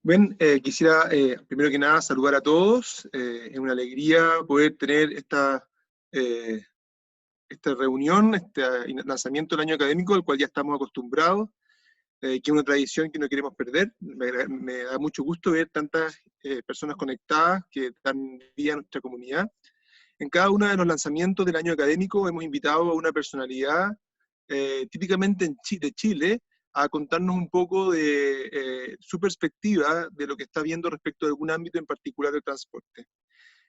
Bien, quisiera primero que nada saludar a todos. Es una alegría poder tener eh, esta reunión, este lanzamiento del año académico, al cual ya estamos acostumbrados, que es una tradición que no queremos perder. Me da mucho gusto ver tantas personas conectadas que dan vida a nuestra comunidad. En cada uno de los lanzamientos del año académico hemos invitado a una personalidad típicamente de Chile, a contarnos un poco de su perspectiva de lo que está viendo respecto de algún ámbito en particular del transporte.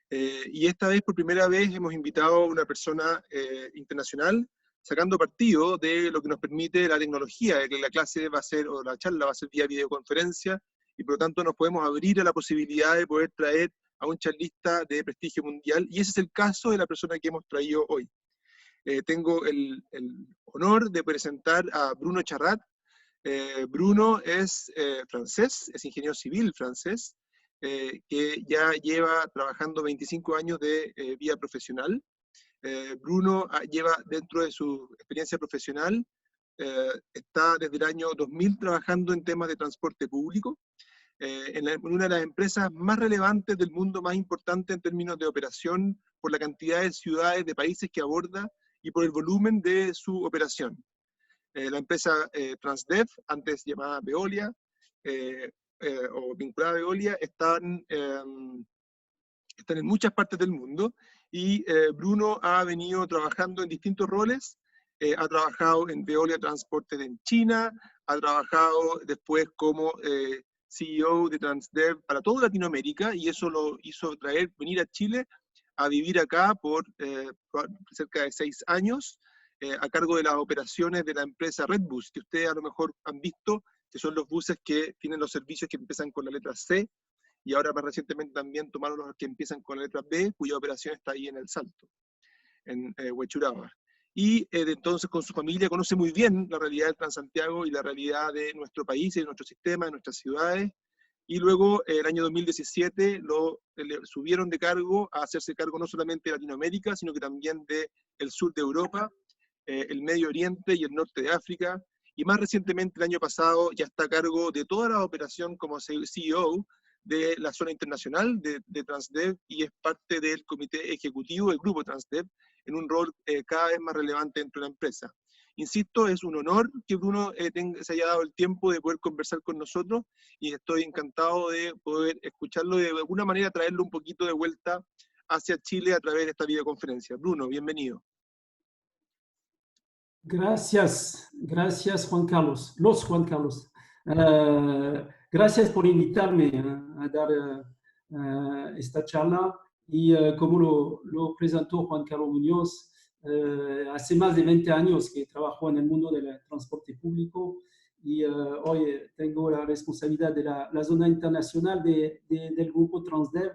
Y esta vez, por primera vez, hemos invitado a una persona internacional, sacando partido de lo que nos permite la tecnología, de que la clase va a ser, o la charla va a ser vía videoconferencia, y por lo tanto nos podemos abrir a la posibilidad de poder traer a un charlista de prestigio mundial, y ese es el caso de la persona que hemos traído hoy. Tengo el honor de presentar a Bruno Charrat. Bruno es francés, es ingeniero civil francés, que ya lleva trabajando 25 años de vía profesional. Bruno lleva dentro de su experiencia profesional, está desde el año 2000 trabajando en temas de transporte público, en una de las empresas más relevantes del mundo, más importante en términos de operación, por la cantidad de ciudades, de países que aborda y por el volumen de su operación. La empresa Transdev, antes llamada Veolia, o vinculada a Veolia, están en muchas partes del mundo, y Bruno ha venido trabajando en distintos roles. Ha trabajado en Veolia Transporte en China, ha trabajado después como CEO de Transdev para toda Latinoamérica, y eso lo hizo venir a Chile a vivir acá por cerca de 6 años, a cargo de las operaciones de la empresa Redbus, que ustedes a lo mejor han visto, que son los buses que tienen los servicios que empiezan con la letra C, y ahora más recientemente también tomaron los que empiezan con la letra B, cuya operación está ahí en El Salto, en Huechuraba. Y entonces con su familia conoce muy bien la realidad del Transantiago y la realidad de nuestro país y de nuestro sistema, de nuestras ciudades. Y luego, el año 2017, le subieron de cargo a hacerse cargo no solamente de Latinoamérica, sino que también del sur de Europa, el Medio Oriente y el norte de África. Y más recientemente, el año pasado, ya está a cargo de toda la operación como CEO de la zona internacional de Transdev, y es parte del comité ejecutivo del grupo Transdev, en un rol cada vez más relevante dentro de la empresa. Insisto, es un honor que Bruno se haya dado el tiempo de poder conversar con nosotros, y estoy encantado de poder escucharlo, de alguna manera traerlo un poquito de vuelta hacia Chile a través de esta videoconferencia. Bruno, bienvenido. Gracias, gracias Juan Carlos, los Juan Carlos. Gracias por invitarme a dar esta charla, y como lo presentó Juan Carlos Muñoz, hace más de 20 años que trabajo en el mundo del transporte público, y hoy tengo la responsabilidad de la zona internacional del grupo Transdev,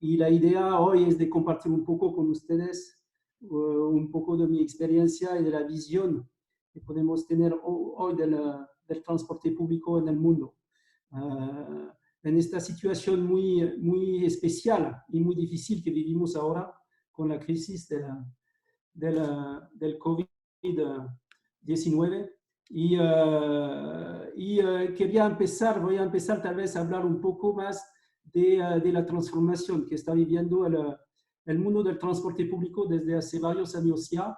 y la idea hoy es de compartir un poco con ustedes un poco de mi experiencia y de la visión que podemos tener hoy del transporte público en el mundo. En esta situación muy especial y muy difícil que vivimos ahora con la crisis del COVID-19. Y voy a empezar tal vez a hablar un poco más de la transformación que está viviendo el mundo del transporte público desde hace varios años ya,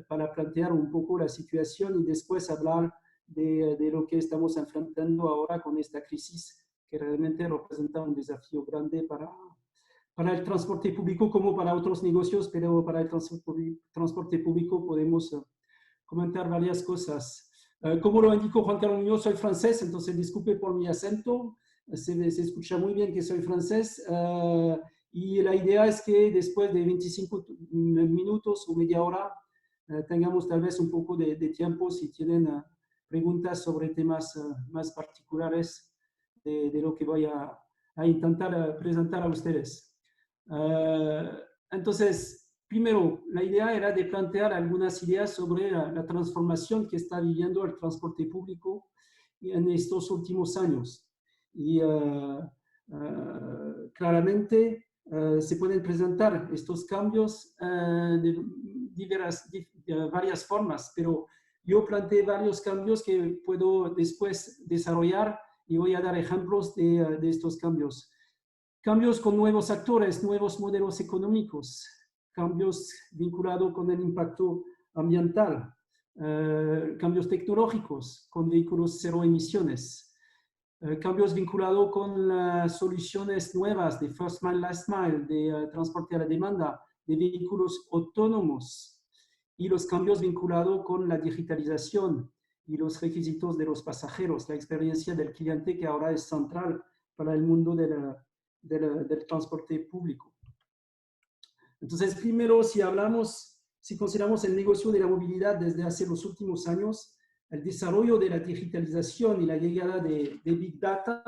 para plantear un poco la situación y después hablar de lo que estamos enfrentando ahora con esta crisis, que realmente representa un desafío grande para el transporte público como para otros negocios, pero para el transporte público podemos comentar varias cosas. Como lo indicó Juan Carlos Muñoz, soy francés, entonces disculpe por mi acento, se escucha muy bien que soy francés, y la idea es que después de 25 minutos o media hora tengamos tal vez un poco de tiempo si tienen preguntas sobre temas más particulares de lo que voy a intentar presentar a ustedes. Entonces, primero, la idea era de plantear algunas ideas sobre la transformación que está viviendo el transporte público en estos últimos años. Y claramente se pueden presentar estos cambios de varias formas, pero yo planteé varios cambios que puedo después desarrollar y voy a dar ejemplos de estos cambios. Cambios con nuevos actores, nuevos modelos económicos, cambios vinculados con el impacto ambiental, cambios tecnológicos con vehículos cero emisiones, cambios vinculados con las soluciones nuevas de first mile, last mile, de transporte a la demanda, de vehículos autónomos, y los cambios vinculados con la digitalización y los requisitos de los pasajeros, la experiencia del cliente que ahora es central para el mundo del transporte público. Entonces, primero, si consideramos el negocio de la movilidad desde hace los últimos años, el desarrollo de la digitalización y la llegada de Big Data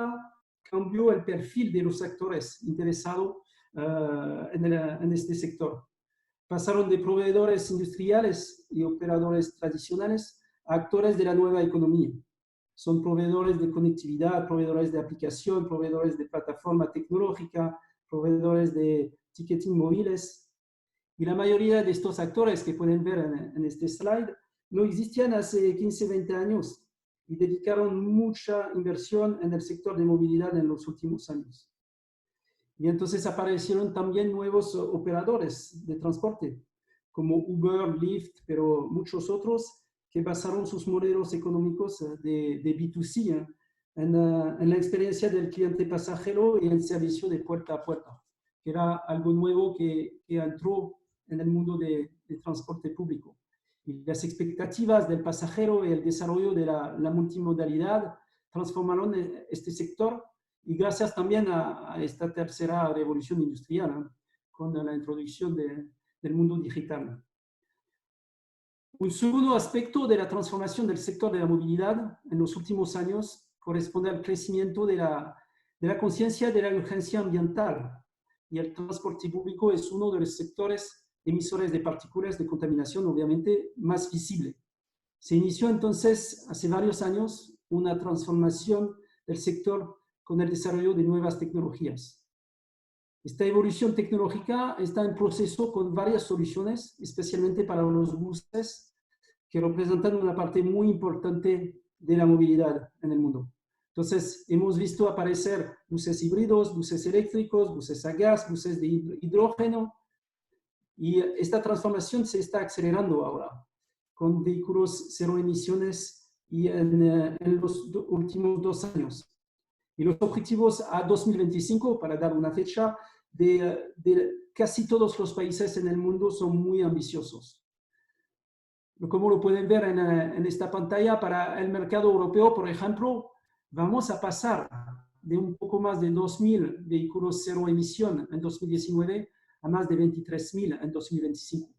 cambió el perfil de los actores interesados en este sector. Pasaron de proveedores industriales y operadores tradicionales a actores de la nueva economía. Son proveedores de conectividad, proveedores de aplicación, proveedores de plataforma tecnológica, proveedores de ticketing móviles. Y la mayoría de estos actores que pueden ver en este slide no existían hace 15, 20 años y dedicaron mucha inversión en el sector de movilidad en los últimos años. Y entonces aparecieron también nuevos operadores de transporte, como Uber, Lyft, pero muchos otros que basaron sus modelos económicos de B2C en la experiencia del cliente pasajero y el servicio de puerta a puerta, que era algo nuevo que entró en el mundo de transporte público. Y las expectativas del pasajero y el desarrollo de la multimodalidad transformaron este sector, y gracias también a esta tercera revolución industrial, con la introducción del mundo digital. Un segundo aspecto de la transformación del sector de la movilidad en los últimos años corresponde al crecimiento de la conciencia de la urgencia ambiental, y el transporte público es uno de los sectores emisores de partículas de contaminación, obviamente, más visible. Se inició entonces, hace varios años, una transformación del sector con el desarrollo de nuevas tecnologías. Esta evolución tecnológica está en proceso con varias soluciones, especialmente para los buses, que representan una parte muy importante de la movilidad en el mundo. Entonces, hemos visto aparecer buses híbridos, buses eléctricos, buses a gas, buses de hidrógeno, y esta transformación se está acelerando ahora, con vehículos cero emisiones y en los últimos 2 años. Y los objetivos a 2025, para dar una fecha, de casi todos los países en el mundo son muy ambiciosos. Como lo pueden ver en esta pantalla, para el mercado europeo, por ejemplo, vamos a pasar de un poco más de 2.000 vehículos cero emisión en 2019 a más de 23.000 en 2025.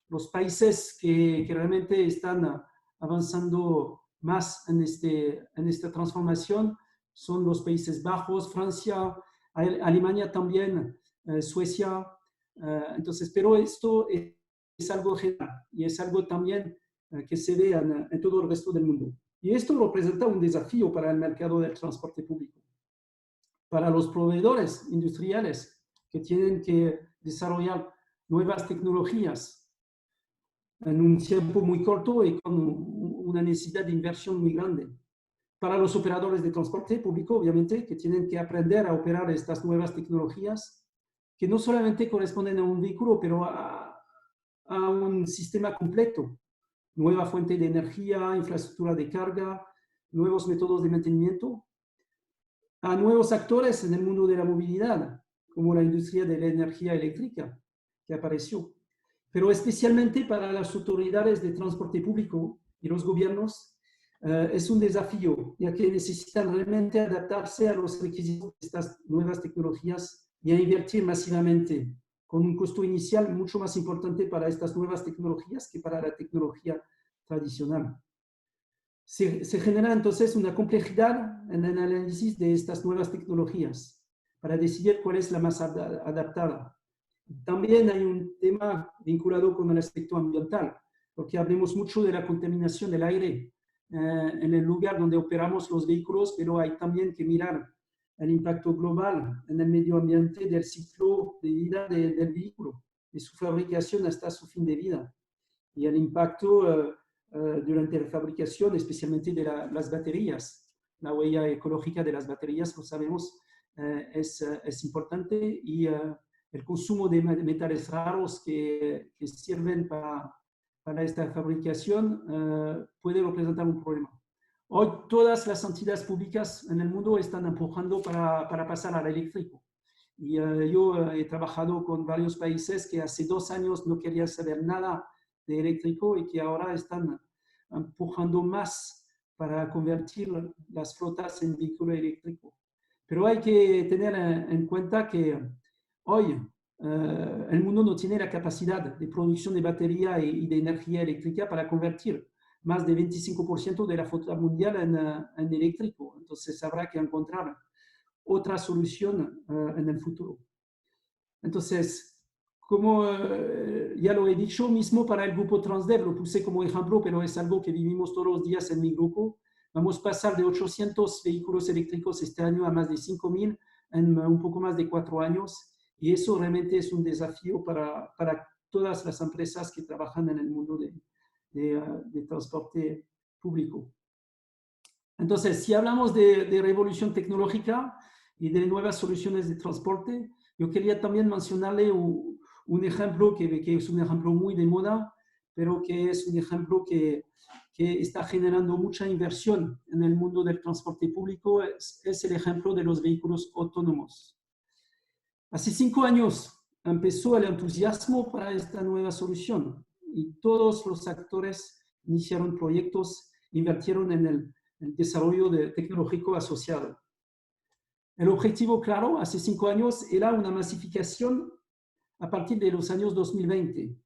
Los países que realmente están avanzando más en esta transformación son los Países Bajos, Francia, Alemania también, Suecia. Entonces, pero esto es algo general y es algo también que se ve en todo el resto del mundo. Y esto representa un desafío para el mercado del transporte público. Para los proveedores industriales que tienen que desarrollar nuevas tecnologías en un tiempo muy corto y con una necesidad de inversión muy grande. Para los operadores de transporte público, obviamente, que tienen que aprender a operar estas nuevas tecnologías, que no solamente corresponden a un vehículo, pero a un sistema completo. Nueva fuente de energía, infraestructura de carga, nuevos métodos de mantenimiento. A nuevos actores en el mundo de la movilidad, como la industria de la energía eléctrica, que apareció. Pero especialmente para las autoridades de transporte público y los gobiernos, es un desafío, ya que necesitan realmente adaptarse a los requisitos de estas nuevas tecnologías y a invertir masivamente, con un costo inicial mucho más importante para estas nuevas tecnologías que para la tecnología tradicional. Se genera entonces una complejidad en el análisis de estas nuevas tecnologías para decidir cuál es la más adaptada. También hay un tema vinculado con el aspecto ambiental, porque hablemos mucho de la contaminación del aire en el lugar donde operamos los vehículos, pero hay también que mirar el impacto global en el medio ambiente del ciclo de vida del vehículo, de su fabricación hasta su fin de vida, y el impacto durante la fabricación, especialmente de las baterías, la huella ecológica de las baterías, lo sabemos, es importante, y el consumo de metales raros que sirven para esta fabricación puede representar un problema. Hoy todas las entidades públicas en el mundo están empujando para pasar al eléctrico. Y yo he trabajado con varios países que hace 2 años no querían saber nada de eléctrico y que ahora están empujando más para convertir las flotas en vehículo eléctrico. Pero hay que tener en cuenta que hoy el mundo no tiene la capacidad de producción de batería y de energía eléctrica para convertir más de 25% de la flota mundial en eléctrico. Entonces habrá que encontrar otra solución en el futuro. Entonces, como ya lo he dicho, mismo para el grupo Transdev, lo puse como ejemplo, pero es algo que vivimos todos los días en mi grupo. Vamos a pasar de 800 vehículos eléctricos este año a más de 5.000 en un poco más de 4 años. Y eso realmente es un desafío para todas las empresas que trabajan en el mundo de transporte público. Entonces, si hablamos de revolución tecnológica y de nuevas soluciones de transporte, yo quería también mencionarle un ejemplo que es un ejemplo muy de moda, pero que es un ejemplo que está generando mucha inversión en el mundo del transporte público. Es el ejemplo de los vehículos autónomos. Hace 5 años empezó el entusiasmo para esta nueva solución y todos los actores iniciaron proyectos, invirtieron en el desarrollo tecnológico asociado. El objetivo, claro, hace 5 años era una masificación a partir de los años 2020.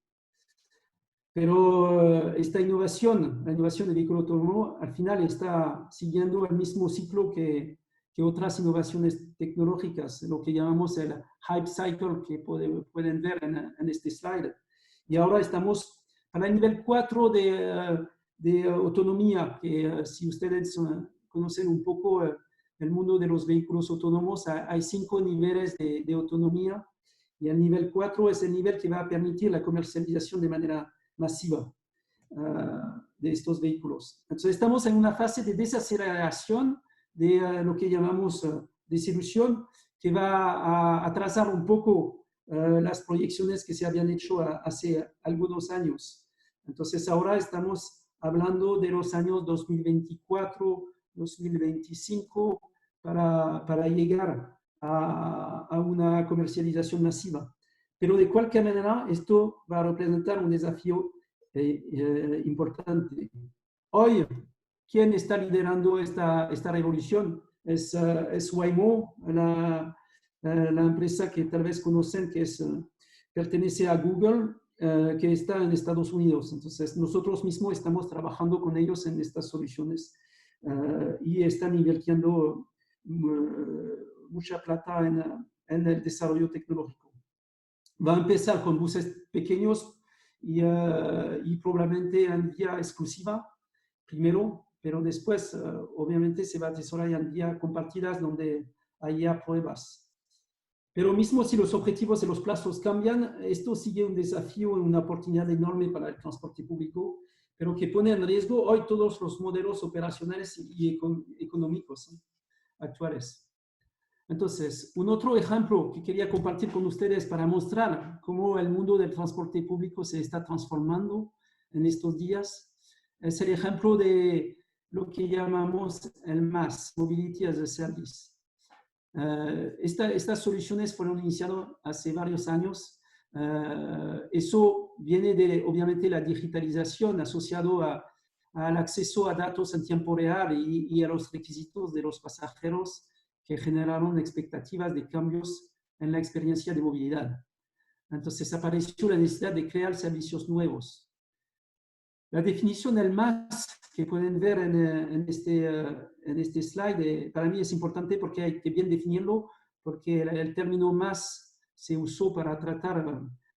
Pero esta innovación, la innovación del vehículo autónomo, al final está siguiendo el mismo ciclo que otras innovaciones tecnológicas, lo que llamamos el hype cycle, que pueden ver en este slide. Y ahora estamos para el nivel 4 de autonomía, que si ustedes conocen un poco el mundo de los vehículos autónomos, hay 5 niveles de autonomía, y el nivel 4 es el nivel que va a permitir la comercialización de manera masiva de estos vehículos. Entonces estamos en una fase de desaceleración de lo que llamamos distribución, que va a atrasar un poco las proyecciones que se habían hecho hace algunos años. Entonces ahora estamos hablando de los años 2024, 2025 para llegar a una comercialización masiva. Pero de cualquier manera, esto va a representar un desafío importante. Hoy, ¿quién está liderando esta revolución? Es Waymo, la empresa que tal vez conocen, que pertenece a Google, que está en Estados Unidos. Entonces, nosotros mismos estamos trabajando con ellos en estas soluciones y están invirtiendo mucha plata en el desarrollo tecnológico. Va a empezar con buses pequeños y probablemente en vía exclusiva primero, pero después obviamente se va a desarrollar en vía compartidas donde haya pruebas. Pero mismo si los objetivos y los plazos cambian, esto sigue un desafío y una oportunidad enorme para el transporte público, pero que pone en riesgo hoy todos los modelos operacionales y económicos actuales. Entonces, un otro ejemplo que quería compartir con ustedes para mostrar cómo el mundo del transporte público se está transformando en estos días es el ejemplo de lo que llamamos el MaaS, Mobility as a Service. Estas soluciones fueron iniciadas hace varios años. Eso viene de, obviamente, la digitalización asociado al acceso a datos en tiempo real y a los requisitos de los pasajeros que generaron expectativas de cambios en la experiencia de movilidad. Entonces apareció la necesidad de crear servicios nuevos. La definición del MaaS que pueden ver en este slide, para mí es importante porque hay que bien definirlo, porque el término MaaS se usó para tratar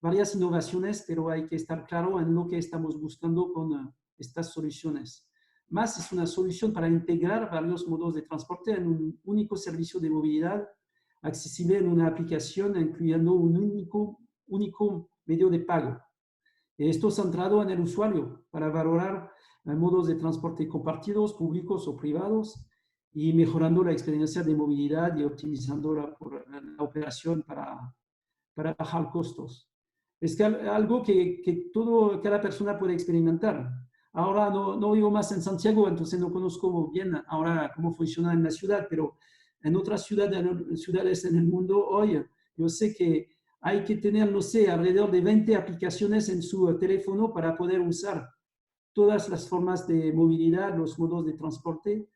varias innovaciones, pero hay que estar claro en lo que estamos buscando con estas soluciones. MaaS es una solución para integrar varios modos de transporte en un único servicio de movilidad accesible en una aplicación, incluyendo un único medio de pago. Esto centrado en el usuario para valorar modos de transporte compartidos, públicos o privados, y mejorando la experiencia de movilidad y optimizando la operación para bajar costos. Es que algo que cada persona puede experimentar. Ahora no vivo más en Santiago, entonces no conozco bien ahora cómo funciona en la ciudad, pero en otras ciudades en el mundo hoy, yo sé que hay que tener, no sé, alrededor de 20 aplicaciones en su teléfono para poder usar todas las formas de movilidad, los modos de transporte,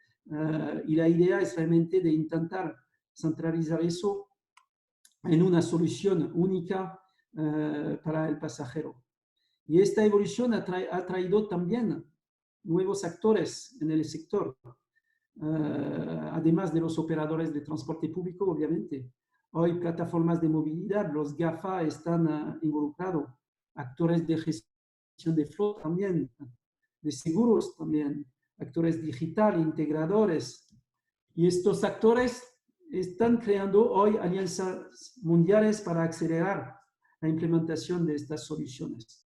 y la idea es realmente de intentar centralizar eso en una solución única para el pasajero. Y esta evolución ha traído también nuevos actores en el sector, además de los operadores de transporte público, obviamente. Hoy plataformas de movilidad, los GAFA están involucrados, actores de gestión de flota también, de seguros también, actores digitales, integradores. Y estos actores están creando hoy alianzas mundiales para acelerar la implementación de estas soluciones.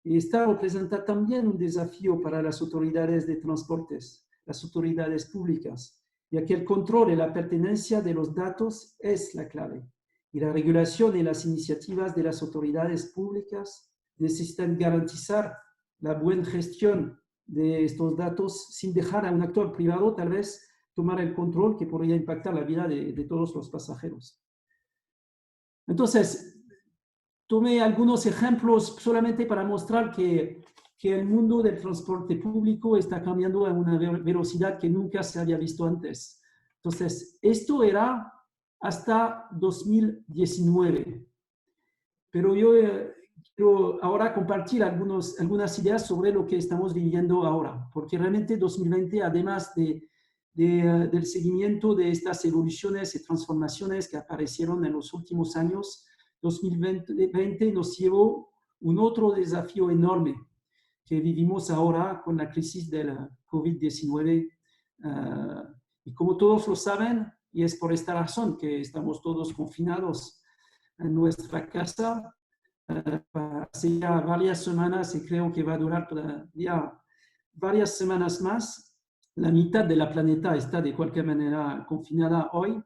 Y esta representa también un desafío para las autoridades de transportes, las autoridades públicas, ya que el control y la pertenencia de los datos es la clave. Y la regulación y las iniciativas de las autoridades públicas necesitan garantizar la buena gestión de estos datos sin dejar a un actor privado tal vez tomar el control que podría impactar la vida de todos los pasajeros. Entonces, tomé algunos ejemplos solamente para mostrar que el mundo del transporte público está cambiando a una velocidad que nunca se había visto antes. Entonces, esto era hasta 2019. Pero yo quiero ahora compartir algunas ideas sobre lo que estamos viviendo ahora, porque realmente 2020, además del seguimiento de estas evoluciones y transformaciones que aparecieron en los últimos años, 2020 nos llevó un otro desafío enorme que vivimos ahora con la crisis de la COVID-19. Y como todos lo saben, y es por esta razón que estamos todos confinados en nuestra casa, hace ya varias semanas y creo que va a durar todavía varias semanas más. La mitad de la planeta está de cualquier manera confinada hoy.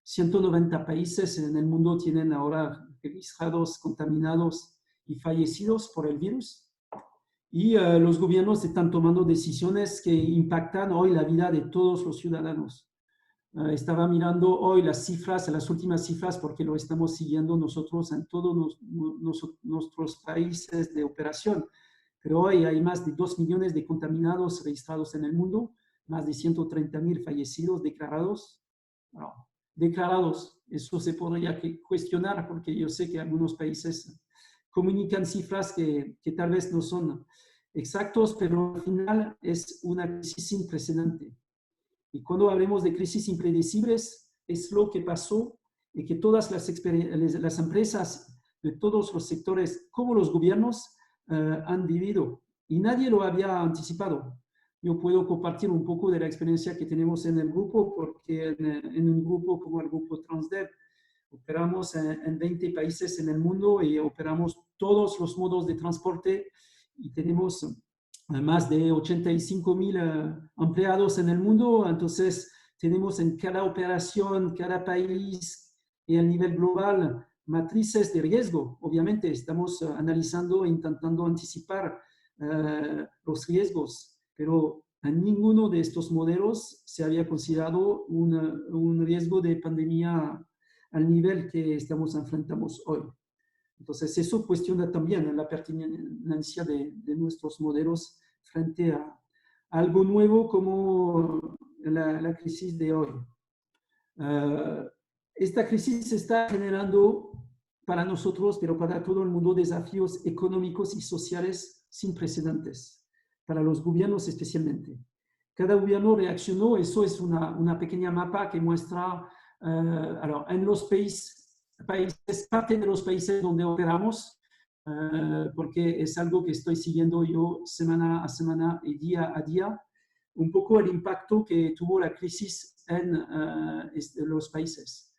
190 países en el mundo tienen ahora registrados, contaminados y fallecidos por el virus. Y los gobiernos están tomando decisiones que impactan hoy la vida de todos los ciudadanos. Estaba mirando hoy las cifras, las últimas cifras, porque lo estamos siguiendo nosotros en todos nuestros países de operación. Pero hoy hay más de 2 millones de contaminados registrados en el mundo, más de 130.000 fallecidos declarados. Bueno, declarados, eso se podría cuestionar, porque yo sé que algunos países comunican cifras que tal vez no son exactos, pero al final es una crisis sin precedente. Y cuando hablemos de crisis impredecibles, es lo que pasó y que todas las empresas de todos los sectores, como los gobiernos, han vivido. Y nadie lo había anticipado. Yo puedo compartir un poco de la experiencia que tenemos en el grupo, porque en un grupo como el grupo Transdev, operamos en 20 países en el mundo y operamos todos los modos de transporte y tenemos más de 85,000 empleados en el mundo. Entonces, tenemos en cada operación, cada país y a nivel global matrices de riesgo. Obviamente, estamos analizando e intentando anticipar los riesgos, pero en ninguno de estos modelos se había considerado un riesgo de pandemia al nivel que enfrentamos hoy. Entonces, eso cuestiona también la pertinencia de nuestros modelos frente a algo nuevo como la crisis de hoy. Esta crisis está generando para nosotros, pero para todo el mundo, desafíos económicos y sociales sin precedentes, para los gobiernos especialmente. Cada gobierno reaccionó, eso es una pequeña mapa que muestra, en los países, parte de los países donde operamos, porque es algo que estoy siguiendo yo semana a semana y día a día, un poco el impacto que tuvo la crisis en los países.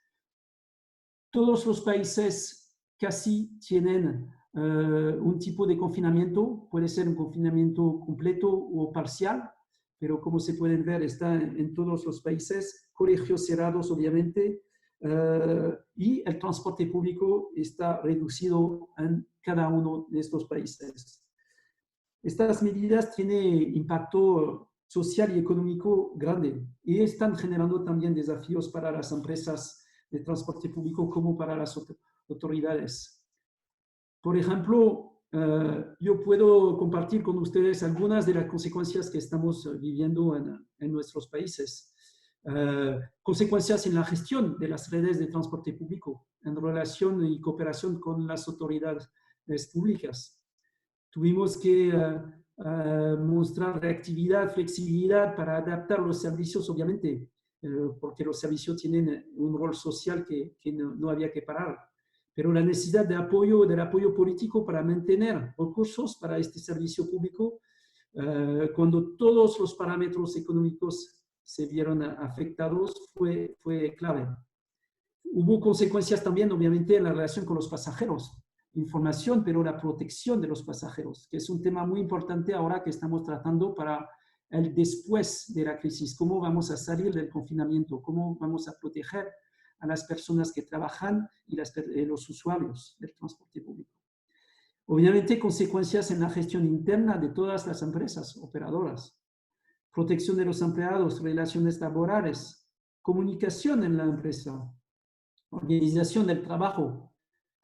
Todos los países casi tienen un tipo de confinamiento, puede ser un confinamiento completo o parcial, pero como se pueden ver, está en todos los países, colegios cerrados, obviamente, y el transporte público está reducido en cada uno de estos países. Estas medidas tienen impacto social y económico grande y están generando también desafíos para las empresas de transporte público como para las autoridades. Por ejemplo, yo puedo compartir con ustedes algunas de las consecuencias que estamos viviendo en nuestros países. Consecuencias en la gestión de las redes de transporte público en relación y cooperación con las autoridades públicas. Tuvimos que mostrar reactividad, flexibilidad para adaptar los servicios, obviamente, porque los servicios tienen un rol social que no había que parar. Pero la necesidad de apoyo, del apoyo político para mantener recursos para este servicio público, cuando todos los parámetros económicos se vieron afectados, fue clave. Hubo consecuencias también, obviamente, en la relación con los pasajeros. Información, pero la protección de los pasajeros, que es un tema muy importante ahora que estamos tratando para el después de la crisis. ¿Cómo vamos a salir del confinamiento? ¿Cómo vamos a proteger a las personas que trabajan y los usuarios del transporte público? Obviamente, consecuencias en la gestión interna de todas las empresas operadoras. Protección de los empleados, relaciones laborales, comunicación en la empresa, organización del trabajo,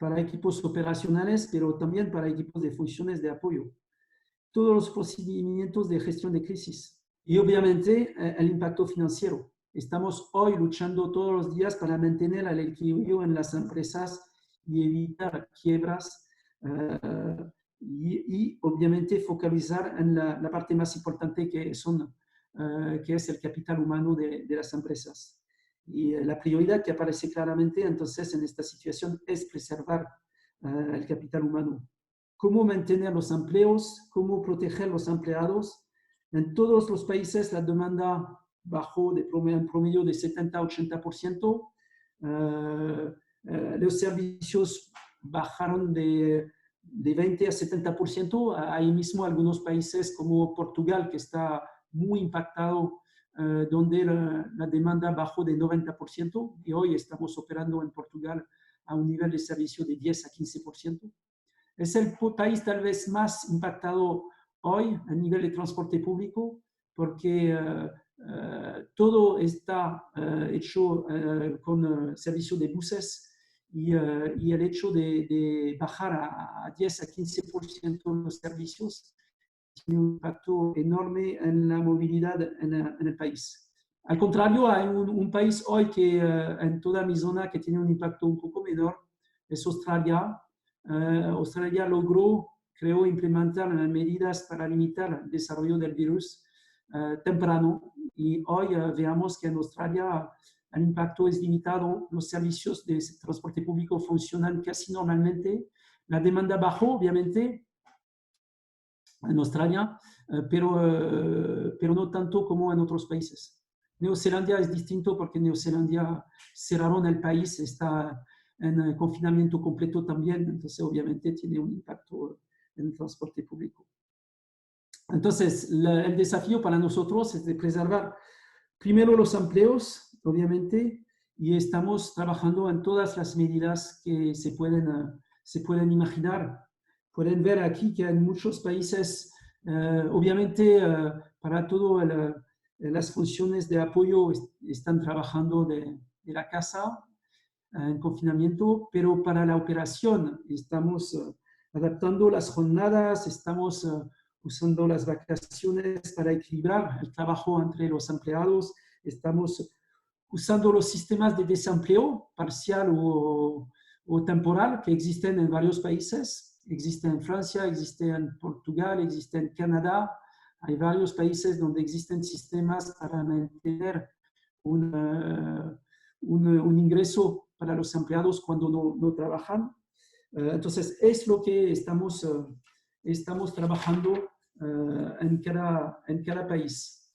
para equipos operacionales, pero también para equipos de funciones de apoyo. Todos los procedimientos de gestión de crisis. Y obviamente el impacto financiero. Estamos hoy luchando todos los días para mantener el equilibrio en las empresas y evitar quiebras y obviamente focalizar en la parte más importante que es el capital humano de las empresas. Y la prioridad que aparece claramente entonces en esta situación es preservar el capital humano. Cómo mantener los empleos, cómo proteger los empleados. En todos los países la demanda bajó en promedio de 70-80%. Los servicios bajaron de 20 a 70%. Ahí mismo algunos países como Portugal, que está muy impactado, donde la demanda bajó de 90% y hoy estamos operando en Portugal a un nivel de servicio de 10 a 15%. Es el país tal vez más impactado hoy a nivel de transporte público porque todo está hecho con servicio de buses y el hecho de bajar a 10 a 15% los servicios tiene un impacto enorme en la movilidad en el país. Al contrario, hay un país hoy que en toda mi zona que tiene un impacto un poco menor, es Australia. Australia logró, creo, implementar medidas para limitar el desarrollo del virus temprano y hoy veamos que en Australia el impacto es limitado, los servicios de transporte público funcionan casi normalmente, la demanda bajó, obviamente, en Australia, pero no tanto como en otros países. Neozelandia es distinto porque Neozelandia cerraron el país, está en confinamiento completo también, entonces obviamente tiene un impacto en el transporte público. Entonces, el desafío para nosotros es de preservar primero los empleos, obviamente, y estamos trabajando en todas las medidas que se pueden imaginar. Pueden ver aquí que en muchos países, obviamente, para todas las funciones de apoyo están trabajando de la casa en confinamiento, pero para la operación estamos adaptando las jornadas, estamos usando las vacaciones para equilibrar el trabajo entre los empleados, estamos usando los sistemas de desempleo parcial o temporal que existen en varios países. Existe en Francia, existe en Portugal, existe en Canadá. Hay varios países donde existen sistemas para mantener un ingreso para los empleados cuando no trabajan. Entonces, es lo que estamos trabajando en cada país.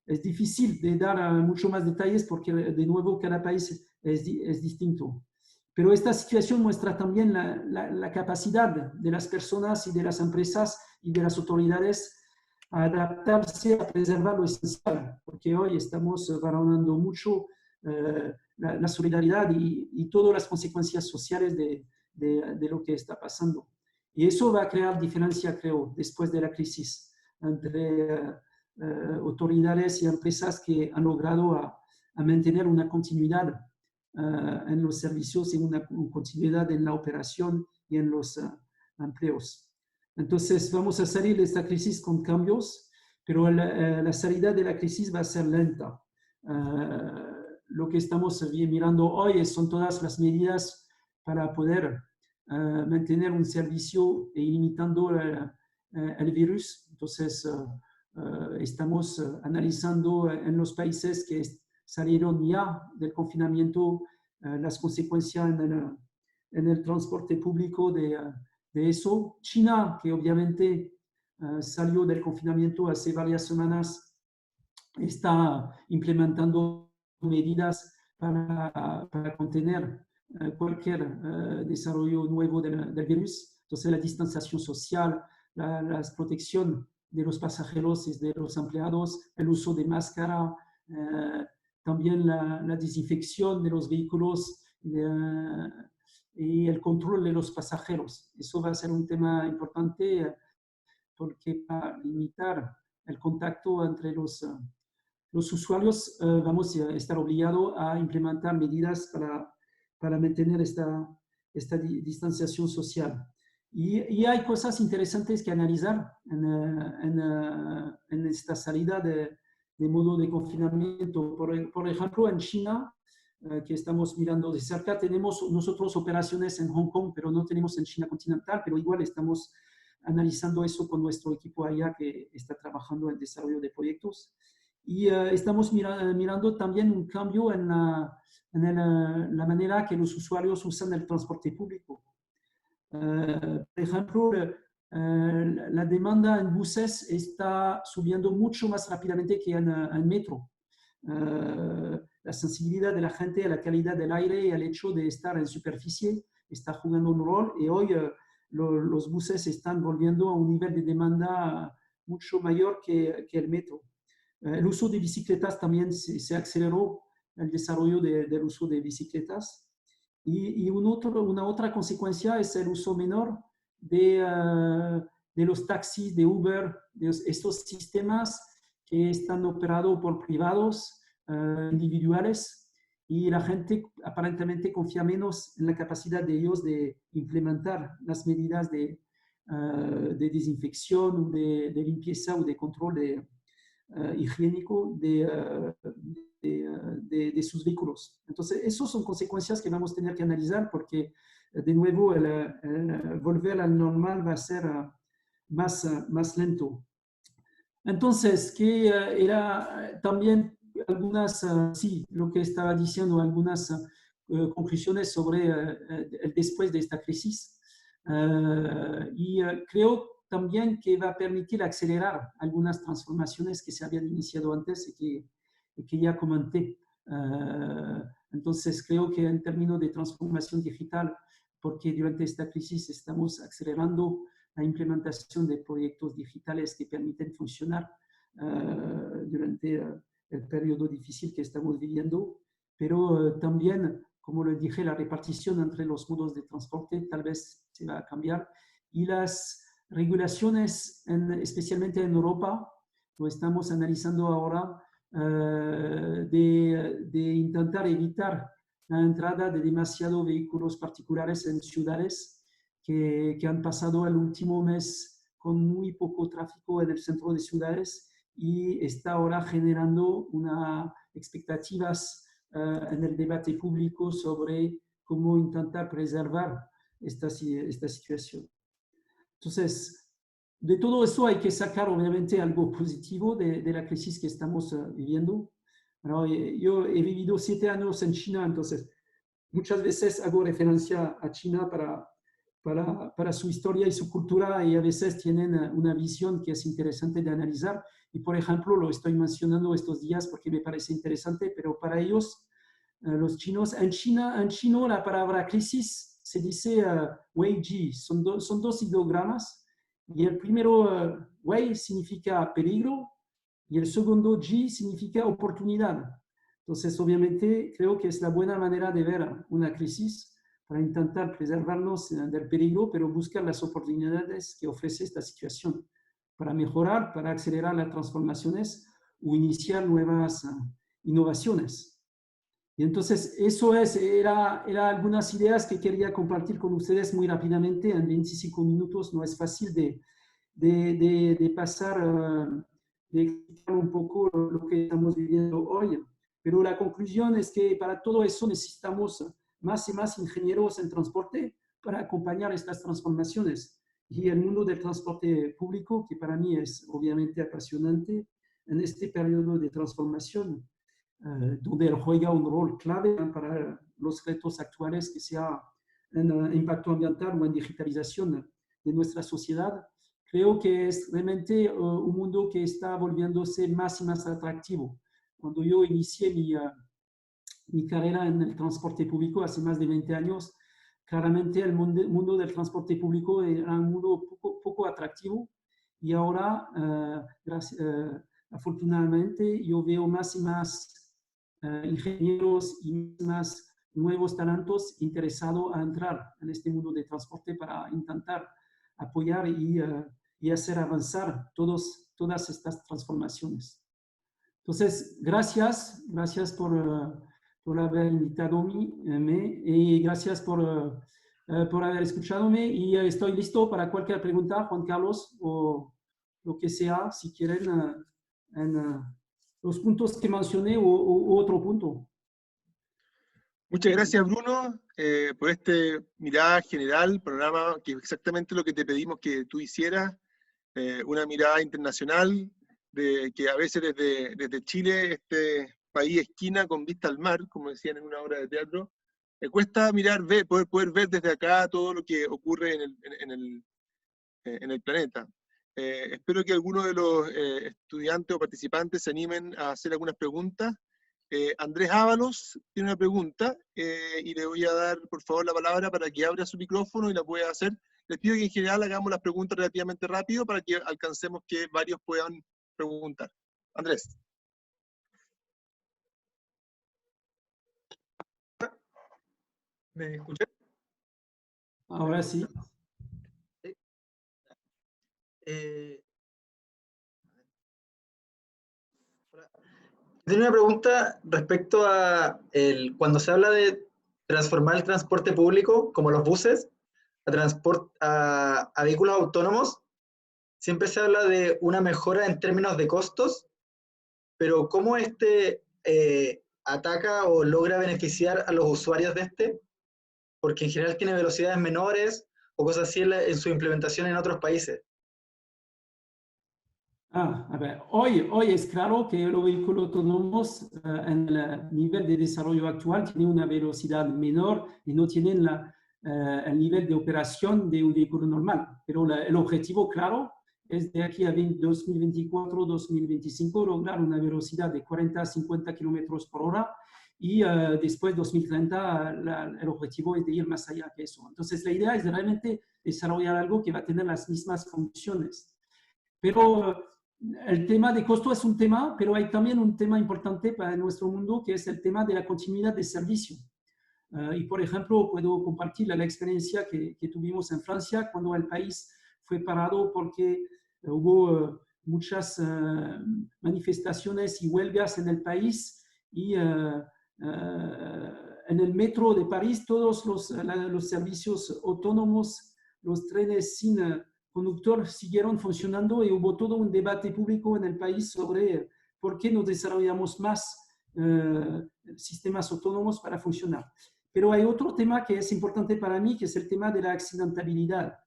Es difícil de dar mucho más detalles porque, de nuevo, cada país es distinto. Pero esta situación muestra también la capacidad de las personas y de las empresas y de las autoridades adaptarse a preservar lo esencial, porque hoy estamos valorando mucho la solidaridad y todas las consecuencias sociales de lo que está pasando. Y eso va a crear diferencia, creo, después de la crisis, entre autoridades y empresas que han logrado a mantener una continuidad en los servicios y una continuidad en la operación y en los empleos. Entonces, vamos a salir de esta crisis con cambios, pero la salida de la crisis va a ser lenta. Lo que estamos mirando hoy son todas las medidas para poder mantener un servicio e limitando el virus. Entonces, estamos analizando en los países que salieron ya del confinamiento las consecuencias en el transporte público de eso. China, que obviamente salió del confinamiento hace varias semanas, está implementando medidas para contener cualquier desarrollo nuevo del virus. Entonces, la distanciación social, la protección de los pasajeros y de los empleados, el uso de máscara, también la desinfección de los vehículos y el control de los pasajeros. Eso va a ser un tema importante porque para limitar el contacto entre los usuarios vamos a estar obligados a implementar medidas para mantener esta distanciación social. Y hay cosas interesantes que analizar en esta salida de modo de confinamiento. Por ejemplo, en China, que estamos mirando de cerca, tenemos nosotros operaciones en Hong Kong, pero no tenemos en China continental, pero igual estamos analizando eso con nuestro equipo allá que está trabajando en desarrollo de proyectos. Y estamos mirando también un cambio en la manera que los usuarios usan el transporte público. Por ejemplo, la demanda en buses está subiendo mucho más rápidamente que en metro. La sensibilidad de la gente a la calidad del aire y al hecho de estar en superficie está jugando un rol, y hoy los buses están volviendo a un nivel de demanda mucho mayor que el metro. El uso de bicicletas también se aceleró, el desarrollo del uso de bicicletas. Y una otra consecuencia es el uso menor de los taxis, de Uber, de estos sistemas que están operados por privados, individuales, y la gente aparentemente confía menos en la capacidad de ellos de implementar las medidas de desinfección, de limpieza o de control higiénico de sus vehículos. Entonces, esas son consecuencias que vamos a tener que analizar porque, de nuevo, el volver al normal va a ser más lento. Entonces, que era también algunas, sí, lo que estaba diciendo, algunas conclusiones sobre el después de esta crisis. Y creo también que va a permitir acelerar algunas transformaciones que se habían iniciado antes y que ya comenté. Entonces, creo que en términos de transformación digital, porque durante esta crisis estamos acelerando la implementación de proyectos digitales que permiten funcionar durante el periodo difícil que estamos viviendo, pero también, como le dije, la repartición entre los modos de transporte tal vez se va a cambiar, y las regulaciones, especialmente en Europa, lo estamos analizando ahora, de intentar evitar la entrada de demasiados vehículos particulares en ciudades que han pasado el último mes con muy poco tráfico en el centro de ciudades, y está ahora generando unas expectativas en el debate público sobre cómo intentar preservar esta situación. Entonces, de todo eso hay que sacar obviamente algo positivo de la crisis que estamos viviendo. Bueno, yo he vivido 7 años en China, entonces muchas veces hago referencia a China para su historia y su cultura, y a veces tienen una visión que es interesante de analizar. Y por ejemplo, lo estoy mencionando estos días porque me parece interesante, pero para ellos, los chinos, en chino la palabra crisis se dice Weiji, son dos ideogramas, y el primero Way significa peligro y el segundo G significa oportunidad. Entonces, obviamente, creo que es la buena manera de ver una crisis para intentar preservarnos del peligro, pero buscar las oportunidades que ofrece esta situación para mejorar, para acelerar las transformaciones o iniciar nuevas innovaciones. Y entonces, era algunas ideas que quería compartir con ustedes muy rápidamente. En 25 minutos no es fácil de pasar, de explicar un poco lo que estamos viviendo hoy. Pero la conclusión es que para todo eso necesitamos más y más ingenieros en transporte para acompañar estas transformaciones. Y el mundo del transporte público, que para mí es obviamente apasionante en este periodo de transformación, donde él juega un rol clave para los retos actuales, que sea en impacto ambiental o en digitalización de nuestra sociedad. Creo que es realmente un mundo que está volviéndose más y más atractivo. Cuando yo inicié mi carrera en el transporte público hace más de 20 años, claramente el mundo del transporte público era un mundo poco atractivo y ahora, afortunadamente, yo veo más y más ingenieros y más nuevos talentos interesados a entrar en este mundo de transporte para intentar apoyar y hacer avanzar todas estas transformaciones. Entonces, gracias por haber invitado y gracias por haber escuchadome y estoy listo para cualquier pregunta, Juan Carlos, o lo que sea, si quieren, en los puntos que mencioné o otro punto. Muchas gracias, Bruno, por este mirada general, programa que es exactamente lo que te pedimos que tú hicieras, una mirada internacional, de que a veces desde Chile, este país esquina con vista al mar, como decían en una obra de teatro, cuesta mirar, poder ver desde acá todo lo que ocurre en el planeta. Espero que algunos de los estudiantes o participantes se animen a hacer algunas preguntas. Andrés Ábalos tiene una pregunta y le voy a dar, por favor, la palabra para que abra su micrófono y la pueda hacer. Les pido que en general hagamos las preguntas relativamente rápido para que alcancemos que varios puedan preguntar. Andrés. ¿Me escuchas? Ahora sí. Tengo una pregunta respecto a cuando se habla de transformar el transporte público, como los buses, a vehículos autónomos. Siempre se habla de una mejora en términos de costos, pero ¿cómo ataca o logra beneficiar a los usuarios de este? Porque en general tiene velocidades menores o cosas así en su implementación en otros países. A ver, hoy es claro que los vehículos autónomos en el nivel de desarrollo actual tienen una velocidad menor y no tienen el nivel de operación de un vehículo normal. Pero el objetivo, claro, es de aquí a 2024-2025 lograr una velocidad de 40 a 50 kilómetros por hora y después de 2030 el objetivo es de ir más allá que eso. Entonces la idea es de realmente desarrollar algo que va a tener las mismas funciones. Pero el tema de costo es un tema, pero hay también un tema importante para nuestro mundo, que es el tema de la continuidad de servicio. Y, por ejemplo, puedo compartir la experiencia que tuvimos en Francia cuando el país fue parado porque hubo muchas manifestaciones y huelgas en el país y en el metro de París todos los servicios autónomos, los trenes sin conductor siguieron funcionando y hubo todo un debate público en el país sobre por qué no desarrollamos más sistemas autónomos para funcionar. Pero hay otro tema que es importante para mí, que es el tema de la accidentabilidad.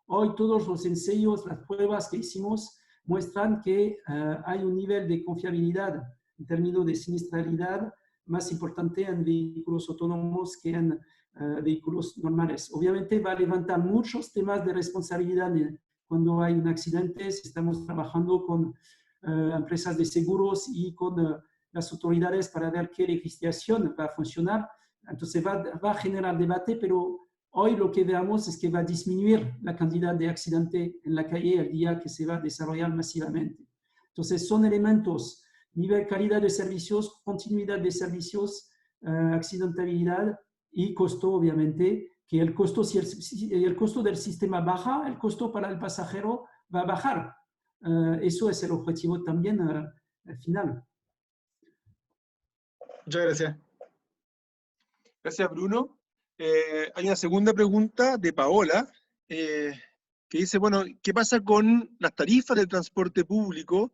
Hoy todos los ensayos, las pruebas que hicimos muestran que hay un nivel de confiabilidad en términos de siniestralidad más importante en vehículos autónomos que en vehículos normales. Obviamente va a levantar muchos temas de responsabilidad cuando hay un accidente. Estamos trabajando con empresas de seguros y con las autoridades para ver qué legislación va a funcionar. Entonces va a generar debate, pero hoy lo que veamos es que va a disminuir la cantidad de accidentes en la calle el día que se va a desarrollar masivamente. Entonces, son elementos, nivel calidad de servicios, continuidad de servicios, accidentabilidad y costo, obviamente, que el costo, si el costo del sistema baja, el costo para el pasajero va a bajar. Eso es el objetivo también final. Muchas gracias. Gracias, Bruno. Hay una segunda pregunta de Paola, que dice, bueno, ¿qué pasa con las tarifas del transporte público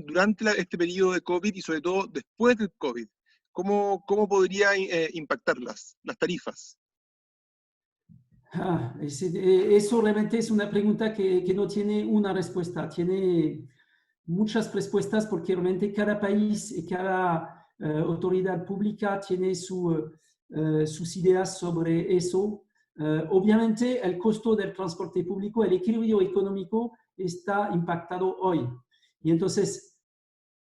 durante este periodo de COVID y sobre todo después del COVID? ¿Cómo podría impactarlas, las tarifas? Eso realmente es una pregunta que no tiene una respuesta, tiene muchas respuestas porque realmente cada país y cada autoridad pública tiene sus ideas sobre eso. Obviamente el costo del transporte público, el equilibrio económico está impactado hoy. Y entonces,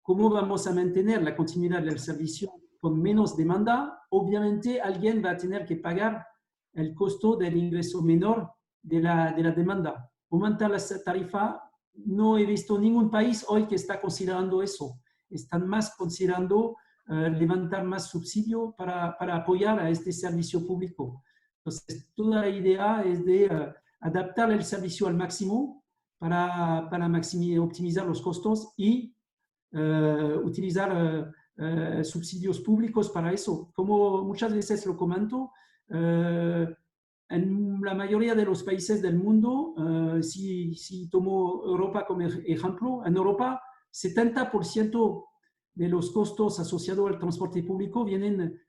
¿cómo vamos a mantener la continuidad del servicio con menos demanda? Obviamente alguien va a tener que pagar el costo del ingreso menor de la demanda. Aumentar la tarifa, no he visto ningún país hoy que está considerando eso. Están más considerando levantar más subsidio para apoyar a este servicio público. Entonces, toda la idea es de adaptar el servicio al máximo para optimizar los costos y utilizar subsidios públicos para eso. Como muchas veces lo comento, en la mayoría de los países del mundo, si tomo Europa como ejemplo, en Europa 70% de los costos asociados al transporte público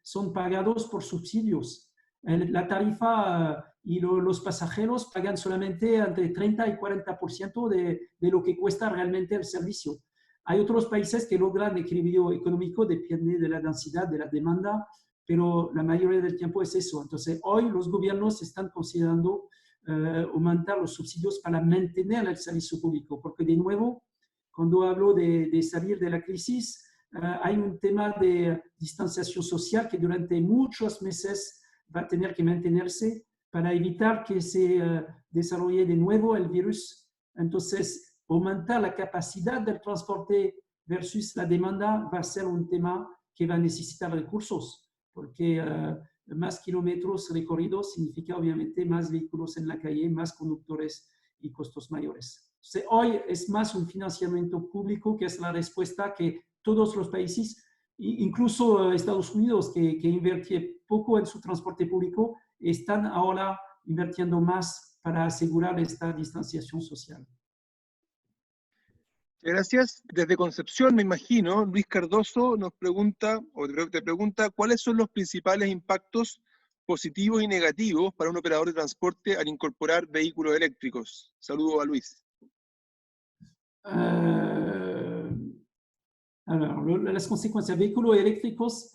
son pagados por subsidios. La tarifa y los pasajeros pagan solamente entre 30 y 40% de lo que cuesta realmente el servicio. Hay otros países que logran equilibrio económico, depende de la densidad, de la demanda, pero la mayoría del tiempo es eso. Entonces, hoy los gobiernos están considerando aumentar los subsidios para mantener el servicio público, porque de nuevo, cuando hablo de salir de la crisis, hay un tema de distanciación social que durante muchos meses va a tener que mantenerse para evitar que se desarrolle de nuevo el virus. Entonces, aumentar la capacidad del transporte versus la demanda va a ser un tema que va a necesitar recursos, porque más kilómetros recorridos significa obviamente más vehículos en la calle, más conductores y costos mayores. Entonces, hoy es más un financiamiento público que es la respuesta que todos los países, incluso Estados Unidos, que invierte poco en su transporte público, están ahora invirtiendo más para asegurar esta distanciación social. Gracias. Desde Concepción, me imagino, Luis Cardoso nos pregunta, o te pregunta, ¿cuáles son los principales impactos positivos y negativos para un operador de transporte al incorporar vehículos eléctricos? Saludo a Luis. Las consecuencias de vehículos eléctricos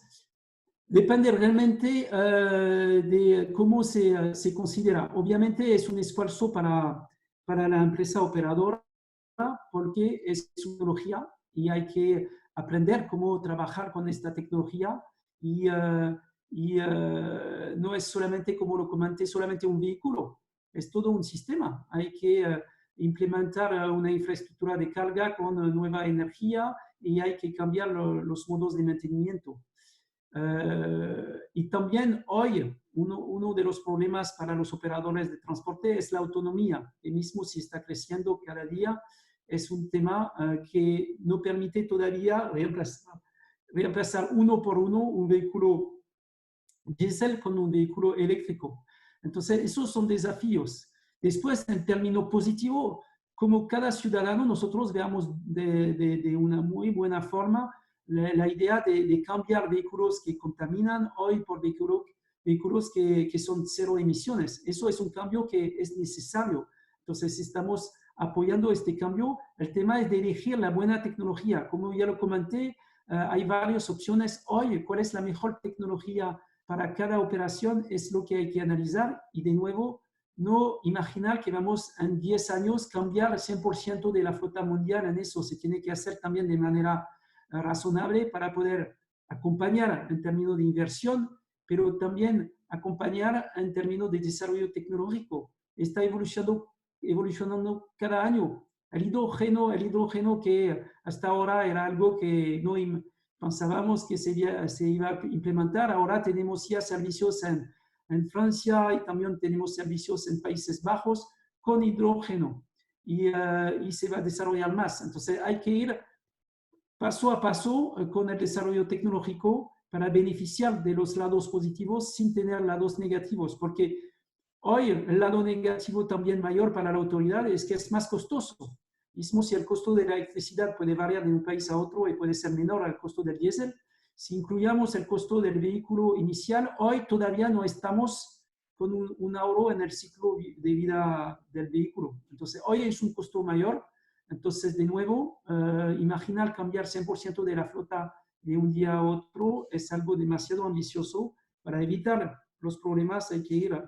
depende realmente de cómo se considera. Obviamente es un esfuerzo para la empresa operadora, porque es tecnología y hay que aprender cómo trabajar con esta tecnología y no es solamente, como lo comenté, solamente un vehículo, es todo un sistema. Hay que implementar una infraestructura de carga con nueva energía y hay que cambiar los modos de mantenimiento. Y también hoy uno de los problemas para los operadores de transporte es la autonomía, que mismo si está creciendo cada día, es un tema que no permite todavía reemplazar uno por uno un vehículo diésel con un vehículo eléctrico. Entonces, esos son desafíos. Después, en término positivo, como cada ciudadano, nosotros veamos de una muy buena forma la idea de cambiar vehículos que contaminan hoy por vehículos que son cero emisiones. Eso es un cambio que es necesario. Entonces, estamos apoyando este cambio. El tema es de elegir la buena tecnología. Como ya lo comenté, hay varias opciones hoy. ¿Cuál es la mejor tecnología para cada operación? Es lo que hay que analizar y de nuevo, no imaginar que vamos en 10 años cambiar el 100% de la flota mundial en eso. Se tiene que hacer también de manera razonable para poder acompañar en términos de inversión, pero también acompañar en términos de desarrollo tecnológico. Está evolucionando cada año. El hidrógeno que hasta ahora era algo que no pensábamos que se iba a implementar, ahora tenemos ya servicios en Francia y también tenemos servicios en Países Bajos con hidrógeno y se va a desarrollar más. Entonces hay que ir paso a paso con el desarrollo tecnológico para beneficiar de los lados positivos sin tener lados negativos, porque hoy el lado negativo también mayor para la autoridad es que es más costoso. Mismo si el costo de la electricidad puede variar de un país a otro y puede ser menor al costo del diésel, si incluyamos el costo del vehículo inicial, hoy todavía no estamos con un ahorro en el ciclo de vida del vehículo. Entonces, hoy es un costo mayor. Entonces, de nuevo, imaginar cambiar 100% de la flota de un día a otro es algo demasiado ambicioso. Para evitar los problemas hay que ir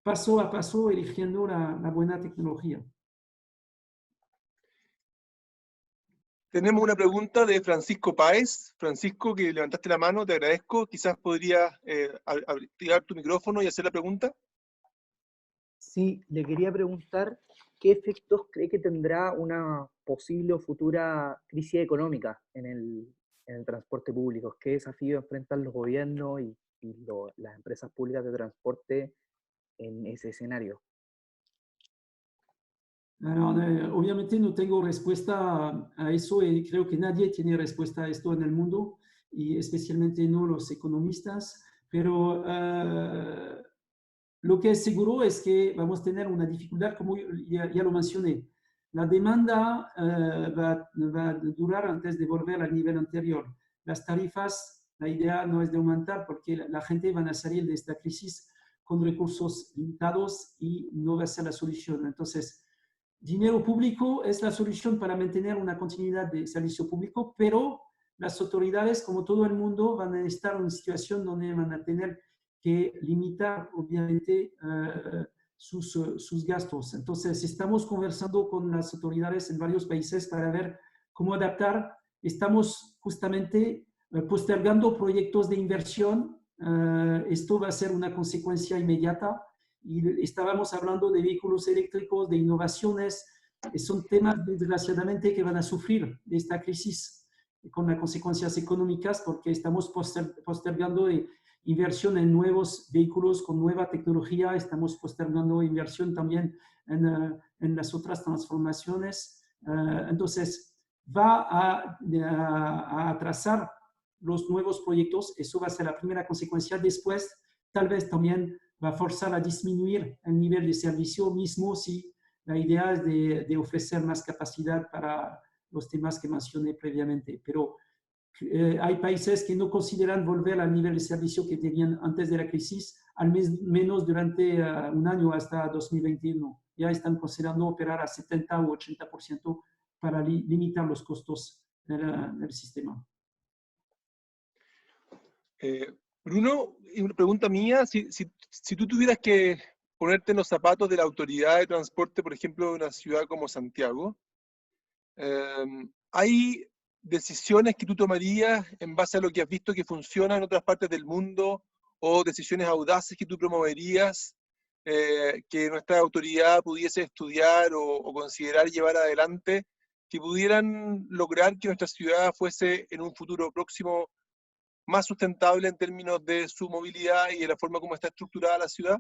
paso a paso eligiendo la buena tecnología. Tenemos una pregunta de Francisco Páez. Francisco, que levantaste la mano, te agradezco. Quizás podrías activar tu micrófono y hacer la pregunta. Sí, le quería preguntar qué efectos cree que tendrá una posible o futura crisis económica en el transporte público. ¿Qué desafíos enfrentan los gobiernos y las empresas públicas de transporte en ese escenario? Obviamente no tengo respuesta a eso y creo que nadie tiene respuesta a esto en el mundo, y especialmente no los economistas, pero lo que es seguro es que vamos a tener una dificultad, como ya lo mencioné. La demanda va a durar antes de volver al nivel anterior. Las tarifas, la idea no es de aumentar porque la gente va a salir de esta crisis con recursos limitados y no va a ser la solución. Entonces, dinero público es la solución para mantener una continuidad de servicio público, pero las autoridades, como todo el mundo, van a estar en una situación donde van a tener que limitar, obviamente, sus gastos. Entonces, estamos conversando con las autoridades en varios países para ver cómo adaptar. Estamos justamente postergando proyectos de inversión. Esto va a ser una consecuencia inmediata. Y estábamos hablando de vehículos eléctricos, de innovaciones. Son temas, desgraciadamente, que van a sufrir de esta crisis con las consecuencias económicas, porque estamos postergando inversión en nuevos vehículos con nueva tecnología, estamos postergando inversión también en las otras transformaciones. Entonces, va a atrasar los nuevos proyectos. Eso va a ser la primera consecuencia. Después, tal vez también va a forzar a disminuir el nivel de servicio mismo si la idea es de ofrecer más capacidad para los temas que mencioné previamente. Pero hay países que no consideran volver al nivel de servicio que tenían antes de la crisis, al menos durante un año hasta 2021. Ya están considerando operar a 70 u 80% para limitar los costos del sistema. Bruno, una pregunta mía, si tú tuvieras que ponerte en los zapatos de la autoridad de transporte, por ejemplo, de una ciudad como Santiago, ¿hay decisiones que tú tomarías en base a lo que has visto que funciona en otras partes del mundo, o decisiones audaces que tú promoverías que nuestra autoridad pudiese estudiar o considerar llevar adelante, que pudieran lograr que nuestra ciudad fuese en un futuro próximo más sustentable en términos de su movilidad y de la forma como está estructurada la ciudad?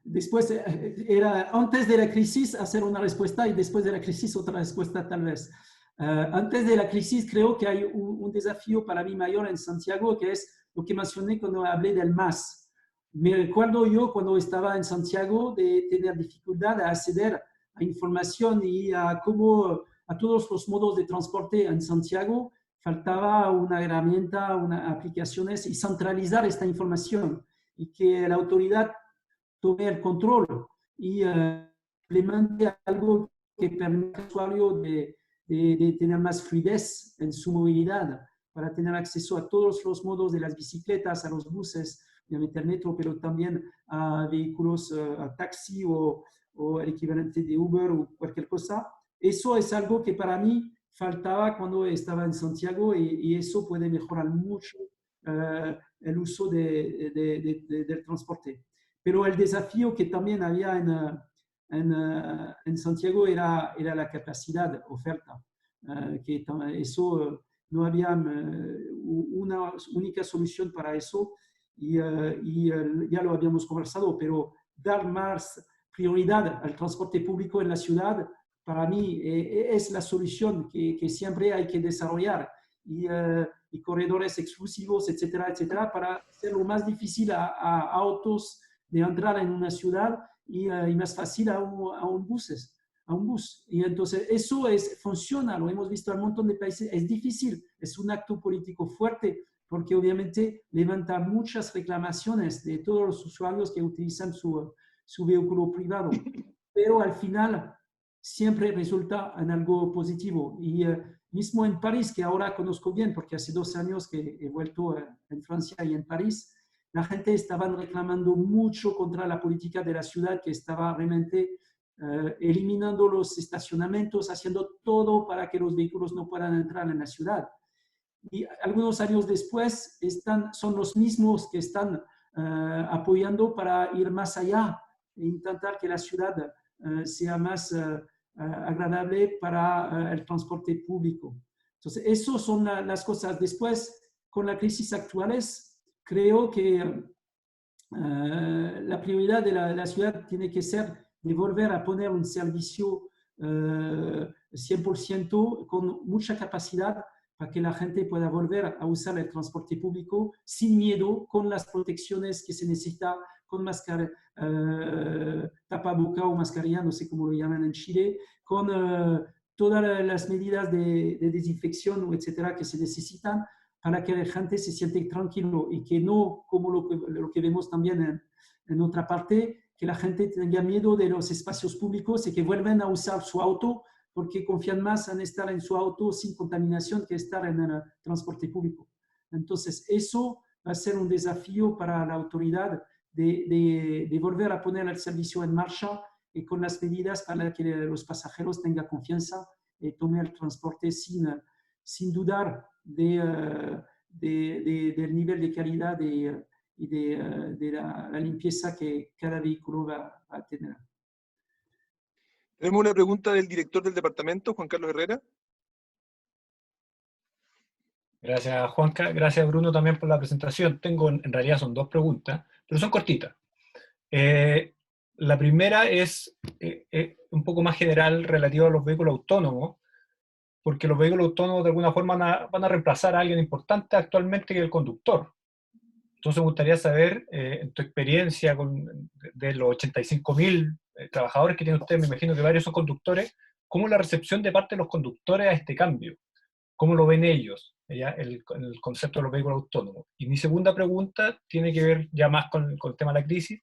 Después, era antes de la crisis hacer una respuesta y después de la crisis otra respuesta tal vez. Antes de la crisis creo que hay un desafío para mí mayor en Santiago, que es lo que mencioné cuando hablé del MAS. Me recuerdo yo cuando estaba en Santiago de tener dificultad a acceder a información y a todos los modos de transporte en Santiago. Faltaba una herramienta, unas aplicaciones y centralizar esta información, y que la autoridad tome el control y implemente algo que permita al usuario de tener más fluidez en su movilidad, para tener acceso a todos los modos de las bicicletas, a los buses, obviamente al metro, pero también a vehículos, a taxi o el equivalente de Uber o cualquier cosa. Eso es algo que para mí faltaba cuando estaba en Santiago y eso puede mejorar mucho el uso del transporte. Pero el desafío que también había en Santiago era la capacidad, oferta, que eso no había una única solución para eso y ya lo habíamos conversado, pero dar más prioridad al transporte público en la ciudad para mí es la solución que siempre hay que desarrollar y corredores exclusivos, etcétera, etcétera, para hacerlo más difícil a autos de entrar en una ciudad y más fácil a un bus. Y entonces eso funciona, lo hemos visto en un montón de países, es difícil, es un acto político fuerte, porque obviamente levanta muchas reclamaciones de todos los usuarios que utilizan su vehículo privado, pero al final siempre resulta en algo positivo. Y mismo en París, que ahora conozco bien, porque hace 2 años que he vuelto en Francia y en París, la gente estaba reclamando mucho contra la política de la ciudad, que estaba realmente eliminando los estacionamientos, haciendo todo para que los vehículos no puedan entrar en la ciudad. Y algunos años después son los mismos que están apoyando para ir más allá e intentar que la ciudad sea más agradable para el transporte público. Entonces, esas son las cosas. Después, con la crisis actuales, creo que la prioridad de la ciudad tiene que ser de volver a poner un servicio 100% con mucha capacidad para que la gente pueda volver a usar el transporte público sin miedo, con las protecciones que se necesita, con tapaboca o mascarilla, no sé cómo lo llaman en Chile, con todas las medidas de desinfección, etcétera, que se necesitan para que la gente se siente tranquilo y que no, como lo que vemos también en otra parte, que la gente tenga miedo de los espacios públicos y que vuelvan a usar su auto porque confían más en estar en su auto sin contaminación que estar en el transporte público. Entonces, eso va a ser un desafío para la autoridad de volver a poner el servicio en marcha y con las medidas para que los pasajeros tengan confianza y tomen el transporte sin dudar del nivel de calidad y de la limpieza que cada vehículo va a tener. Tenemos una pregunta del director del departamento, Juan Carlos Herrera. Gracias, Juanca. Gracias, Bruno, también por la presentación. En realidad son 2 preguntas, pero son cortitas. La primera es un poco más general relativa a los vehículos autónomos, porque los vehículos autónomos de alguna forma van a reemplazar a alguien importante actualmente que es el conductor. Entonces me gustaría saber, en tu experiencia de los 85.000 trabajadores que tiene usted, me imagino que varios son conductores, ¿cómo es la recepción de parte de los conductores a este cambio? ¿Cómo lo ven ellos, el concepto de los vehículos autónomos? Y mi segunda pregunta tiene que ver ya más con el tema de la crisis.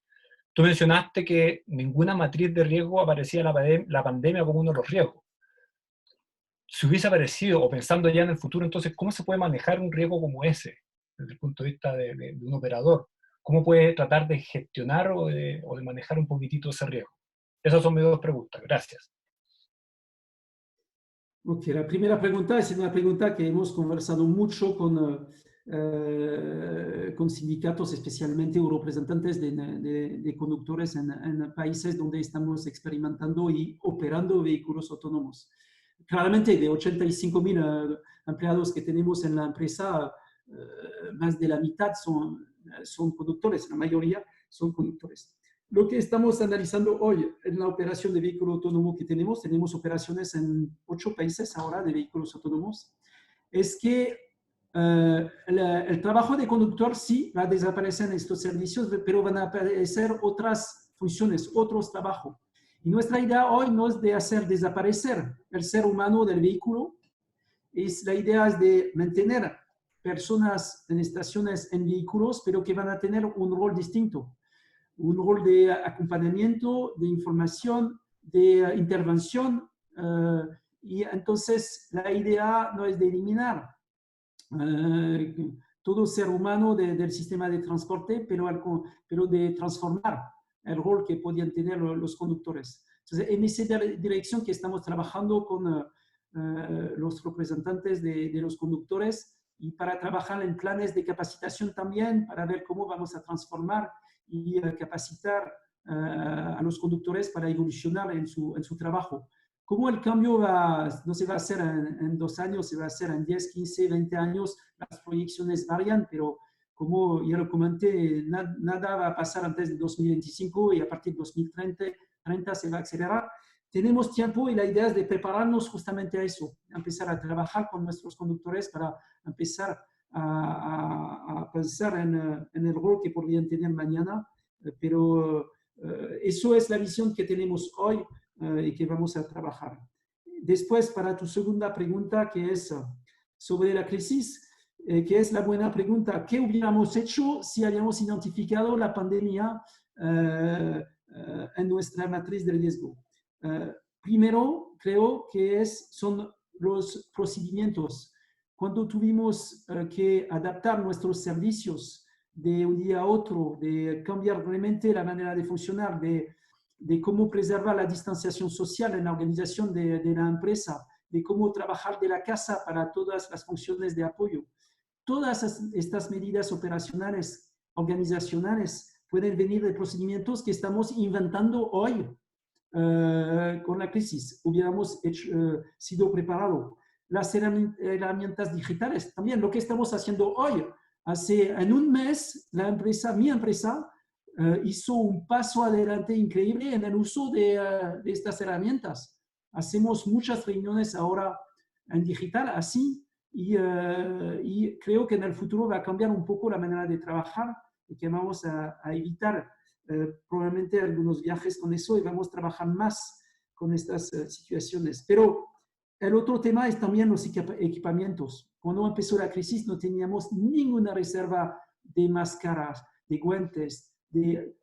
Tú mencionaste que ninguna matriz de riesgo aparecía la pandemia como uno de los riesgos. Si hubiese aparecido, o pensando ya en el futuro, entonces, ¿cómo se puede manejar un riesgo como ese, desde el punto de vista de un operador? ¿Cómo puede tratar de gestionar o de manejar un poquitito ese riesgo? Esas son mis 2 preguntas. Gracias. Ok, la primera pregunta es una pregunta que hemos conversado mucho con sindicatos, especialmente o representantes de conductores en países donde estamos experimentando y operando vehículos autónomos. Claramente, de 85.000 empleados que tenemos en la empresa, más de la mitad son conductores, la mayoría son conductores. Lo que estamos analizando hoy en la operación de vehículo autónomo que tenemos operaciones en 8 países ahora de vehículos autónomos, es que el trabajo de conductor sí va a desaparecer en estos servicios, pero van a aparecer otras funciones, otros trabajos. Y nuestra idea hoy no es de hacer desaparecer el ser humano del vehículo, la idea es de mantener personas en estaciones en vehículos, pero que van a tener un rol distinto. Un rol de acompañamiento, de información, de intervención. Y entonces la idea no es de eliminar todo ser humano del sistema de transporte, pero de transformar el rol que podían tener los conductores. Entonces, en esa dirección que estamos trabajando con los representantes de los conductores y para trabajar en planes de capacitación también, para ver cómo vamos a transformar y capacitar a los conductores para evolucionar en su trabajo. Cómo el cambio no se va a hacer en 2 años, se va a hacer en 10, 15, 20 años, las proyecciones varían, pero como ya lo comenté, nada va a pasar antes de 2025 y a partir de 2030 se va a acelerar. Tenemos tiempo y la idea es de prepararnos justamente a eso, empezar a trabajar con nuestros conductores para empezar a pensar en el rol que podrían tener mañana, pero eso es la visión que tenemos hoy y que vamos a trabajar. Después, para tu segunda pregunta, que es sobre la crisis, que es la buena pregunta. ¿Qué hubiéramos hecho si habíamos identificado la pandemia en nuestra matriz de riesgo? Primero, creo que son los procedimientos. Cuando tuvimos que adaptar nuestros servicios de un día a otro, de cambiar realmente la manera de funcionar, de cómo preservar la distanciación social en la organización de la empresa, de cómo trabajar de la casa para todas las funciones de apoyo. Todas estas medidas operacionales, organizacionales, pueden venir de procedimientos que estamos inventando hoy con la crisis. Hubiéramos sido preparados. Las herramientas digitales, también lo que estamos haciendo hoy. En un mes, mi empresa, hizo un paso adelante increíble en el uso de estas herramientas. Hacemos muchas reuniones ahora en digital, así, y creo que en el futuro va a cambiar un poco la manera de trabajar y que vamos a evitar probablemente algunos viajes con eso y vamos a trabajar más con estas situaciones. Pero el otro tema es también los equipamientos. Cuando empezó la crisis no teníamos ninguna reserva de máscaras, de guantes, de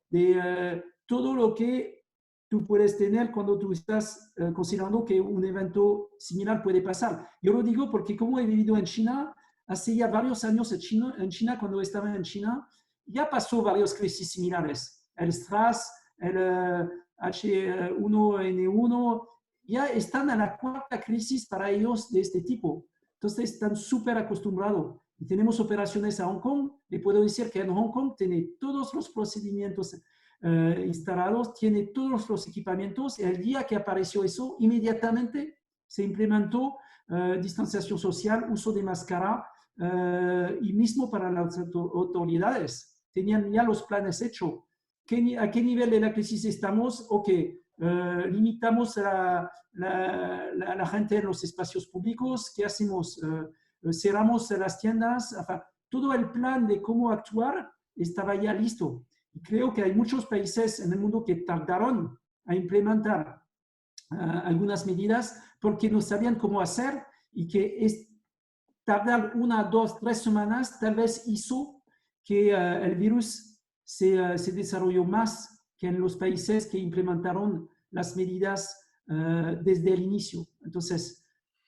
todo lo que tú puedes tener cuando tú estás considerando que un evento similar puede pasar. Yo lo digo porque como he vivido en China, hace ya varios años en China, cuando estaba en China, ya pasó varias crisis similares. El SARS, el H1N1, ya están en la 4ª crisis para ellos de este tipo. Entonces están súper acostumbrados. Y tenemos operaciones a Hong Kong. Le puedo decir que en Hong Kong tiene todos los procedimientos instalados, tiene todos los equipamientos. Y el día que apareció eso, inmediatamente se implementó distanciación social, uso de máscara, y mismo para las autoridades. Tenían ya los planes hechos. ¿A qué nivel de la crisis estamos? Ok, limitamos a la gente en los espacios públicos. ¿Qué hacemos? Cerramos las tiendas. Enfin, todo el plan de cómo actuar estaba ya listo. Y creo que hay muchos países en el mundo que tardaron a implementar algunas medidas porque no sabían cómo hacer y que tardar 1, 2, 3 semanas tal vez hizo que el virus se desarrolló más que en los países que implementaron las medidas desde el inicio. Entonces,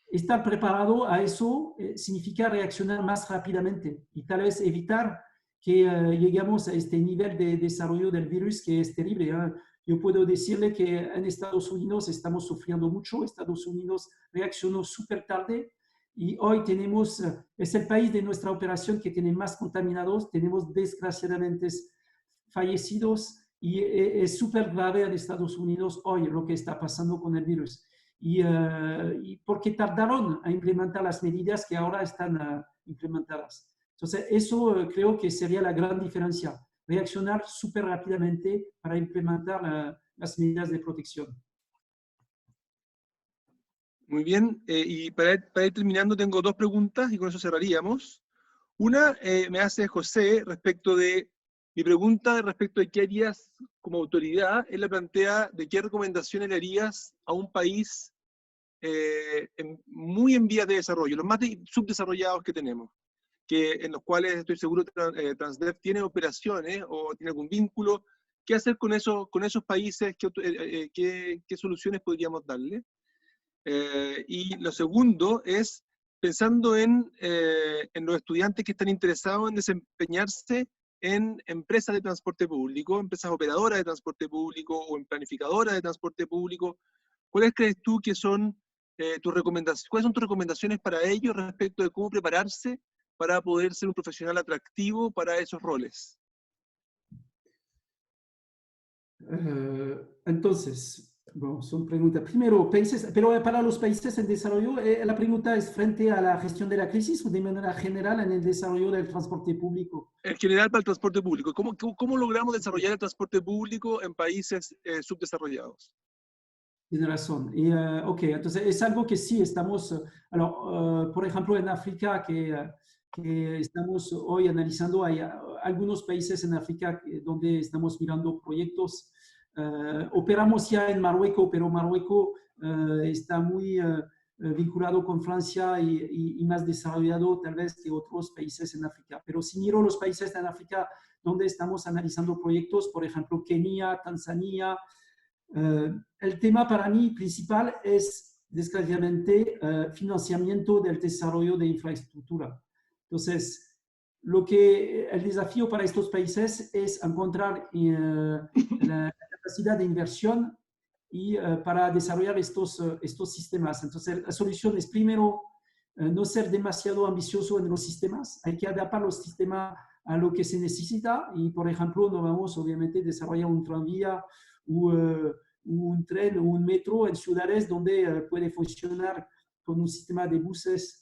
estar preparado a eso significa reaccionar más rápidamente y tal vez evitar que lleguemos a este nivel de desarrollo del virus que es terrible. Yo puedo decirle que en Estados Unidos estamos sufriendo mucho. Estados Unidos reaccionó súper tarde y hoy es el país de nuestra operación que tiene más contaminados. Tenemos desgraciadamente fallecidos y es súper grave en Estados Unidos hoy lo que está pasando con el virus. Y porque tardaron a implementar las medidas que ahora están implementadas. Entonces, eso creo que sería la gran diferencia. Reaccionar súper rápidamente para implementar las medidas de protección. Muy bien, y para ir terminando tengo 2 preguntas y con eso cerraríamos. Una me hace José respecto de, mi pregunta respecto de qué harías como autoridad, él la plantea de qué recomendaciones le harías a un país muy en vías de desarrollo, los más subdesarrollados que tenemos, en los cuales estoy seguro que Transdev tiene operaciones o tiene algún vínculo. ¿Qué hacer con esos países? ¿Qué soluciones podríamos darle? Y lo segundo es, pensando en los estudiantes que están interesados en desempeñarse en empresas de transporte público, empresas operadoras de transporte público o en planificadoras de transporte público, ¿cuáles crees tú que son ¿cuáles son tus recomendaciones para ellos respecto de cómo prepararse para poder ser un profesional atractivo para esos roles? Entonces, bueno, son preguntas. Primero, países, pero para los países en desarrollo, la pregunta es frente a la gestión de la crisis o de manera general en el desarrollo del transporte público. En general, para el transporte público. ¿Cómo logramos desarrollar el transporte público en países subdesarrollados? Tiene razón. Y, ok, entonces es algo que sí estamos, por ejemplo, en África, que estamos hoy analizando, hay algunos países en África donde estamos mirando proyectos. Operamos ya en Marruecos, pero Marruecos está muy vinculado con Francia y más desarrollado tal vez que otros países en África. Pero si miro los países en África donde estamos analizando proyectos, por ejemplo, Kenia, Tanzania, el tema para mí principal es, desgraciadamente, financiamiento del desarrollo de infraestructura. Entonces, el desafío para estos países es encontrar la capacidad de inversión y para desarrollar estos sistemas. Entonces, la solución es primero no ser demasiado ambicioso en los sistemas. Hay que adaptar los sistemas a lo que se necesita y, por ejemplo, no vamos obviamente a desarrollar un tranvía un tren o un metro en ciudades donde puede funcionar con un sistema de buses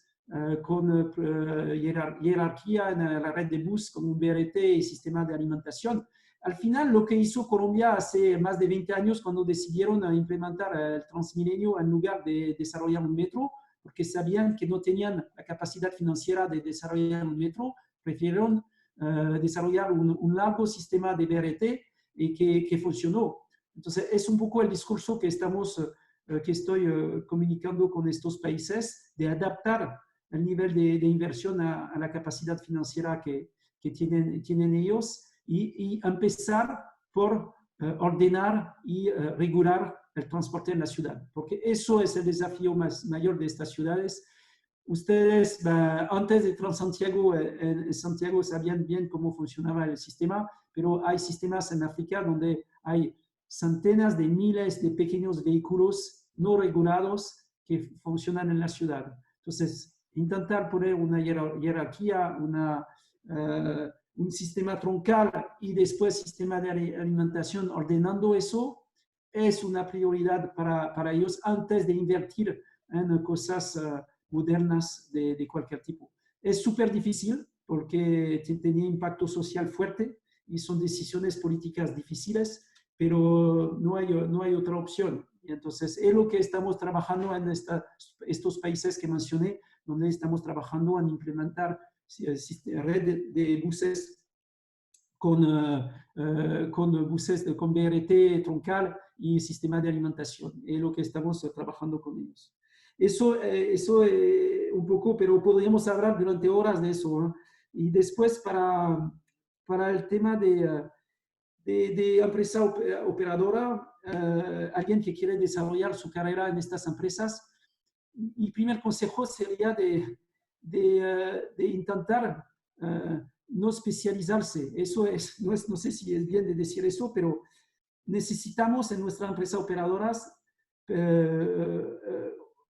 con jerarquía en la red de bus, con un BRT y sistema de alimentación. Al final, lo que hizo Colombia hace más de 20 años cuando decidieron implementar el Transmilenio en lugar de desarrollar un metro, porque sabían que no tenían la capacidad financiera de desarrollar un metro, prefirieron desarrollar un largo sistema de BRT y que funcionó. Entonces, es un poco el discurso que estoy comunicando con estos países, de adaptar el nivel de inversión a la capacidad financiera que tienen ellos y empezar por ordenar y regular el transporte en la ciudad, porque eso es el desafío mayor de estas ciudades. Ustedes, antes de Transantiago, en Santiago sabían bien cómo funcionaba el sistema, pero hay sistemas en África donde hay centenas de miles de pequeños vehículos no regulados que funcionan en la ciudad. Entonces, intentar poner una jerarquía, un sistema troncal y después sistema de alimentación ordenando eso, es una prioridad para ellos antes de invertir en cosas modernas de cualquier tipo. Es súper difícil porque tiene impacto social fuerte y son decisiones políticas difíciles, pero no hay otra opción. Y entonces, es lo que estamos trabajando en estos países que mencioné, donde estamos trabajando en implementar red de buses con BRT troncal y sistema de alimentación. Es lo que estamos trabajando con ellos. Eso un poco, pero podríamos hablar durante horas de eso, ¿no? Y después, para el tema de empresa operadora, alguien que quiere desarrollar su carrera en estas empresas, mi primer consejo sería de intentar no especializarse. Eso no sé si es bien de decir eso, pero necesitamos en nuestra empresa operadoras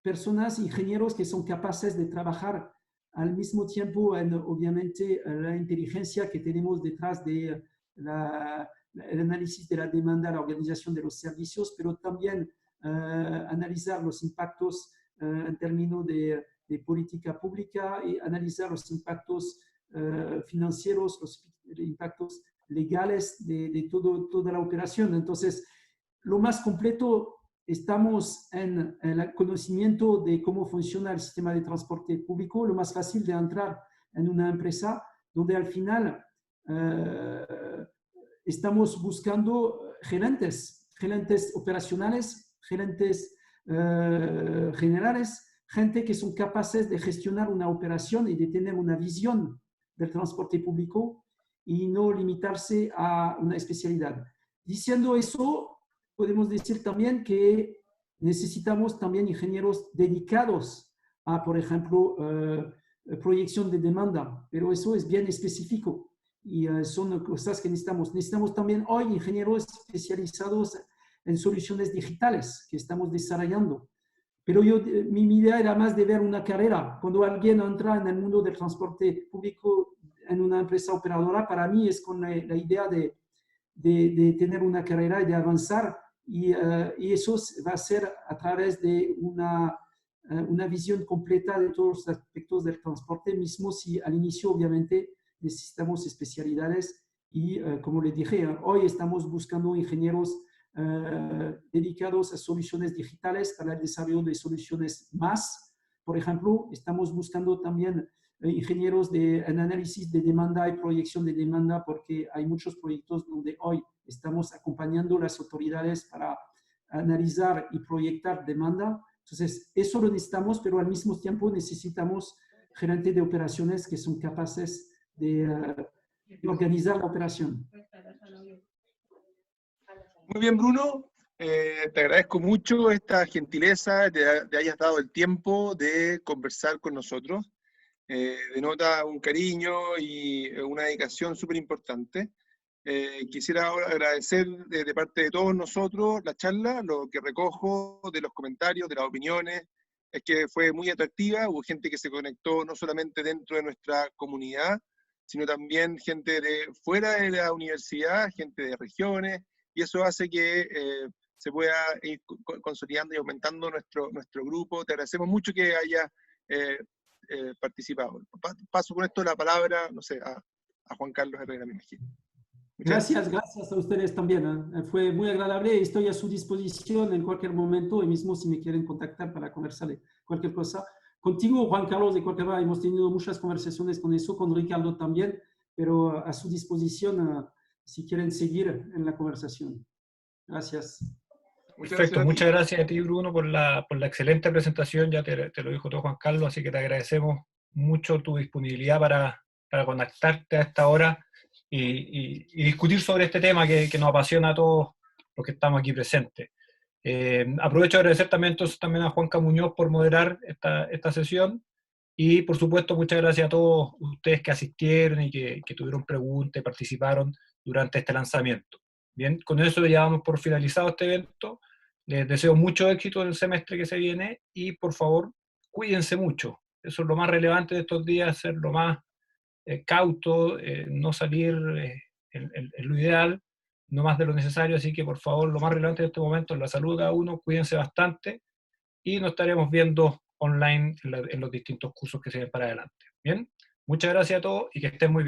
personas, ingenieros que son capaces de trabajar al mismo tiempo en, obviamente, la inteligencia que tenemos detrás de el análisis de la demanda, la organización de los servicios, pero también analizar los impactos en términos de política pública y analizar los impactos financieros, los impactos legales de toda la operación. Entonces, lo más completo, estamos en el conocimiento de cómo funciona el sistema de transporte público, lo más fácil de entrar en una empresa donde al final estamos buscando gerentes operacionales, gerentes generales, gente que son capaces de gestionar una operación y de tener una visión del transporte público y no limitarse a una especialidad. Diciendo eso, podemos decir también que necesitamos también ingenieros dedicados a, por ejemplo, proyección de demanda, pero eso es bien específico y son cosas que necesitamos. Necesitamos también hoy ingenieros especializados en soluciones digitales que estamos desarrollando. Pero mi idea era más de ver una carrera. Cuando alguien entra en el mundo del transporte público en una empresa operadora, para mí es con la idea de tener una carrera y de avanzar, y eso va a ser a través de una visión completa de todos los aspectos del transporte, mismo si al inicio obviamente necesitamos especialidades y como les dije, hoy estamos buscando ingenieros dedicados a soluciones digitales para el desarrollo de soluciones más. Por ejemplo, estamos buscando también ingenieros en análisis de demanda y proyección de demanda, porque hay muchos proyectos donde hoy estamos acompañando las autoridades para analizar y proyectar demanda. Entonces, eso lo necesitamos, pero al mismo tiempo necesitamos gerentes de operaciones que son capaces de organizar la operación. Muy bien, Bruno. Te agradezco mucho esta gentileza, de hayas dado el tiempo de conversar con nosotros. Denota un cariño y una dedicación súper importante. Quisiera ahora agradecer de parte de todos nosotros la charla. Lo que recojo de los comentarios, de las opiniones, es que fue muy atractiva. Hubo gente que se conectó no solamente dentro de nuestra comunidad, sino también gente de fuera de la universidad, gente de regiones, y eso hace que se pueda ir consolidando y aumentando nuestro grupo. Te agradecemos mucho que hayas participado. Paso con esto la palabra, no sé, a Juan Carlos Herrera, me imagino. Gracias a ustedes también. Fue muy agradable y estoy a su disposición en cualquier momento, y mismo si me quieren contactar para conversar de cualquier cosa. Contigo, Juan Carlos, de cualquier manera, hemos tenido muchas conversaciones con eso, con Ricardo también, pero a su disposición si quieren seguir en la conversación. Gracias. Perfecto, muchas gracias a ti, Bruno, por la excelente presentación. Ya te lo dijo todo Juan Carlos, así que te agradecemos mucho tu disponibilidad para conectarte a esta hora y discutir sobre este tema que nos apasiona a todos los que estamos aquí presentes. Aprovecho de agradecer también a Juanca Muñoz por moderar esta sesión, y por supuesto muchas gracias a todos ustedes que asistieron y que tuvieron preguntas y participaron durante este lanzamiento. Bien, con eso ya damos por finalizado este evento. Les deseo mucho éxito en el semestre que se viene, y por favor cuídense mucho. Eso es lo más relevante de estos días, ser lo más cauto, no salir en lo ideal, no más de lo necesario. Así que por favor, lo más relevante en este momento es la salud de cada uno. Cuídense bastante y nos estaremos viendo online en los distintos cursos que se ven para adelante. Bien, muchas gracias a todos y que estén muy bien.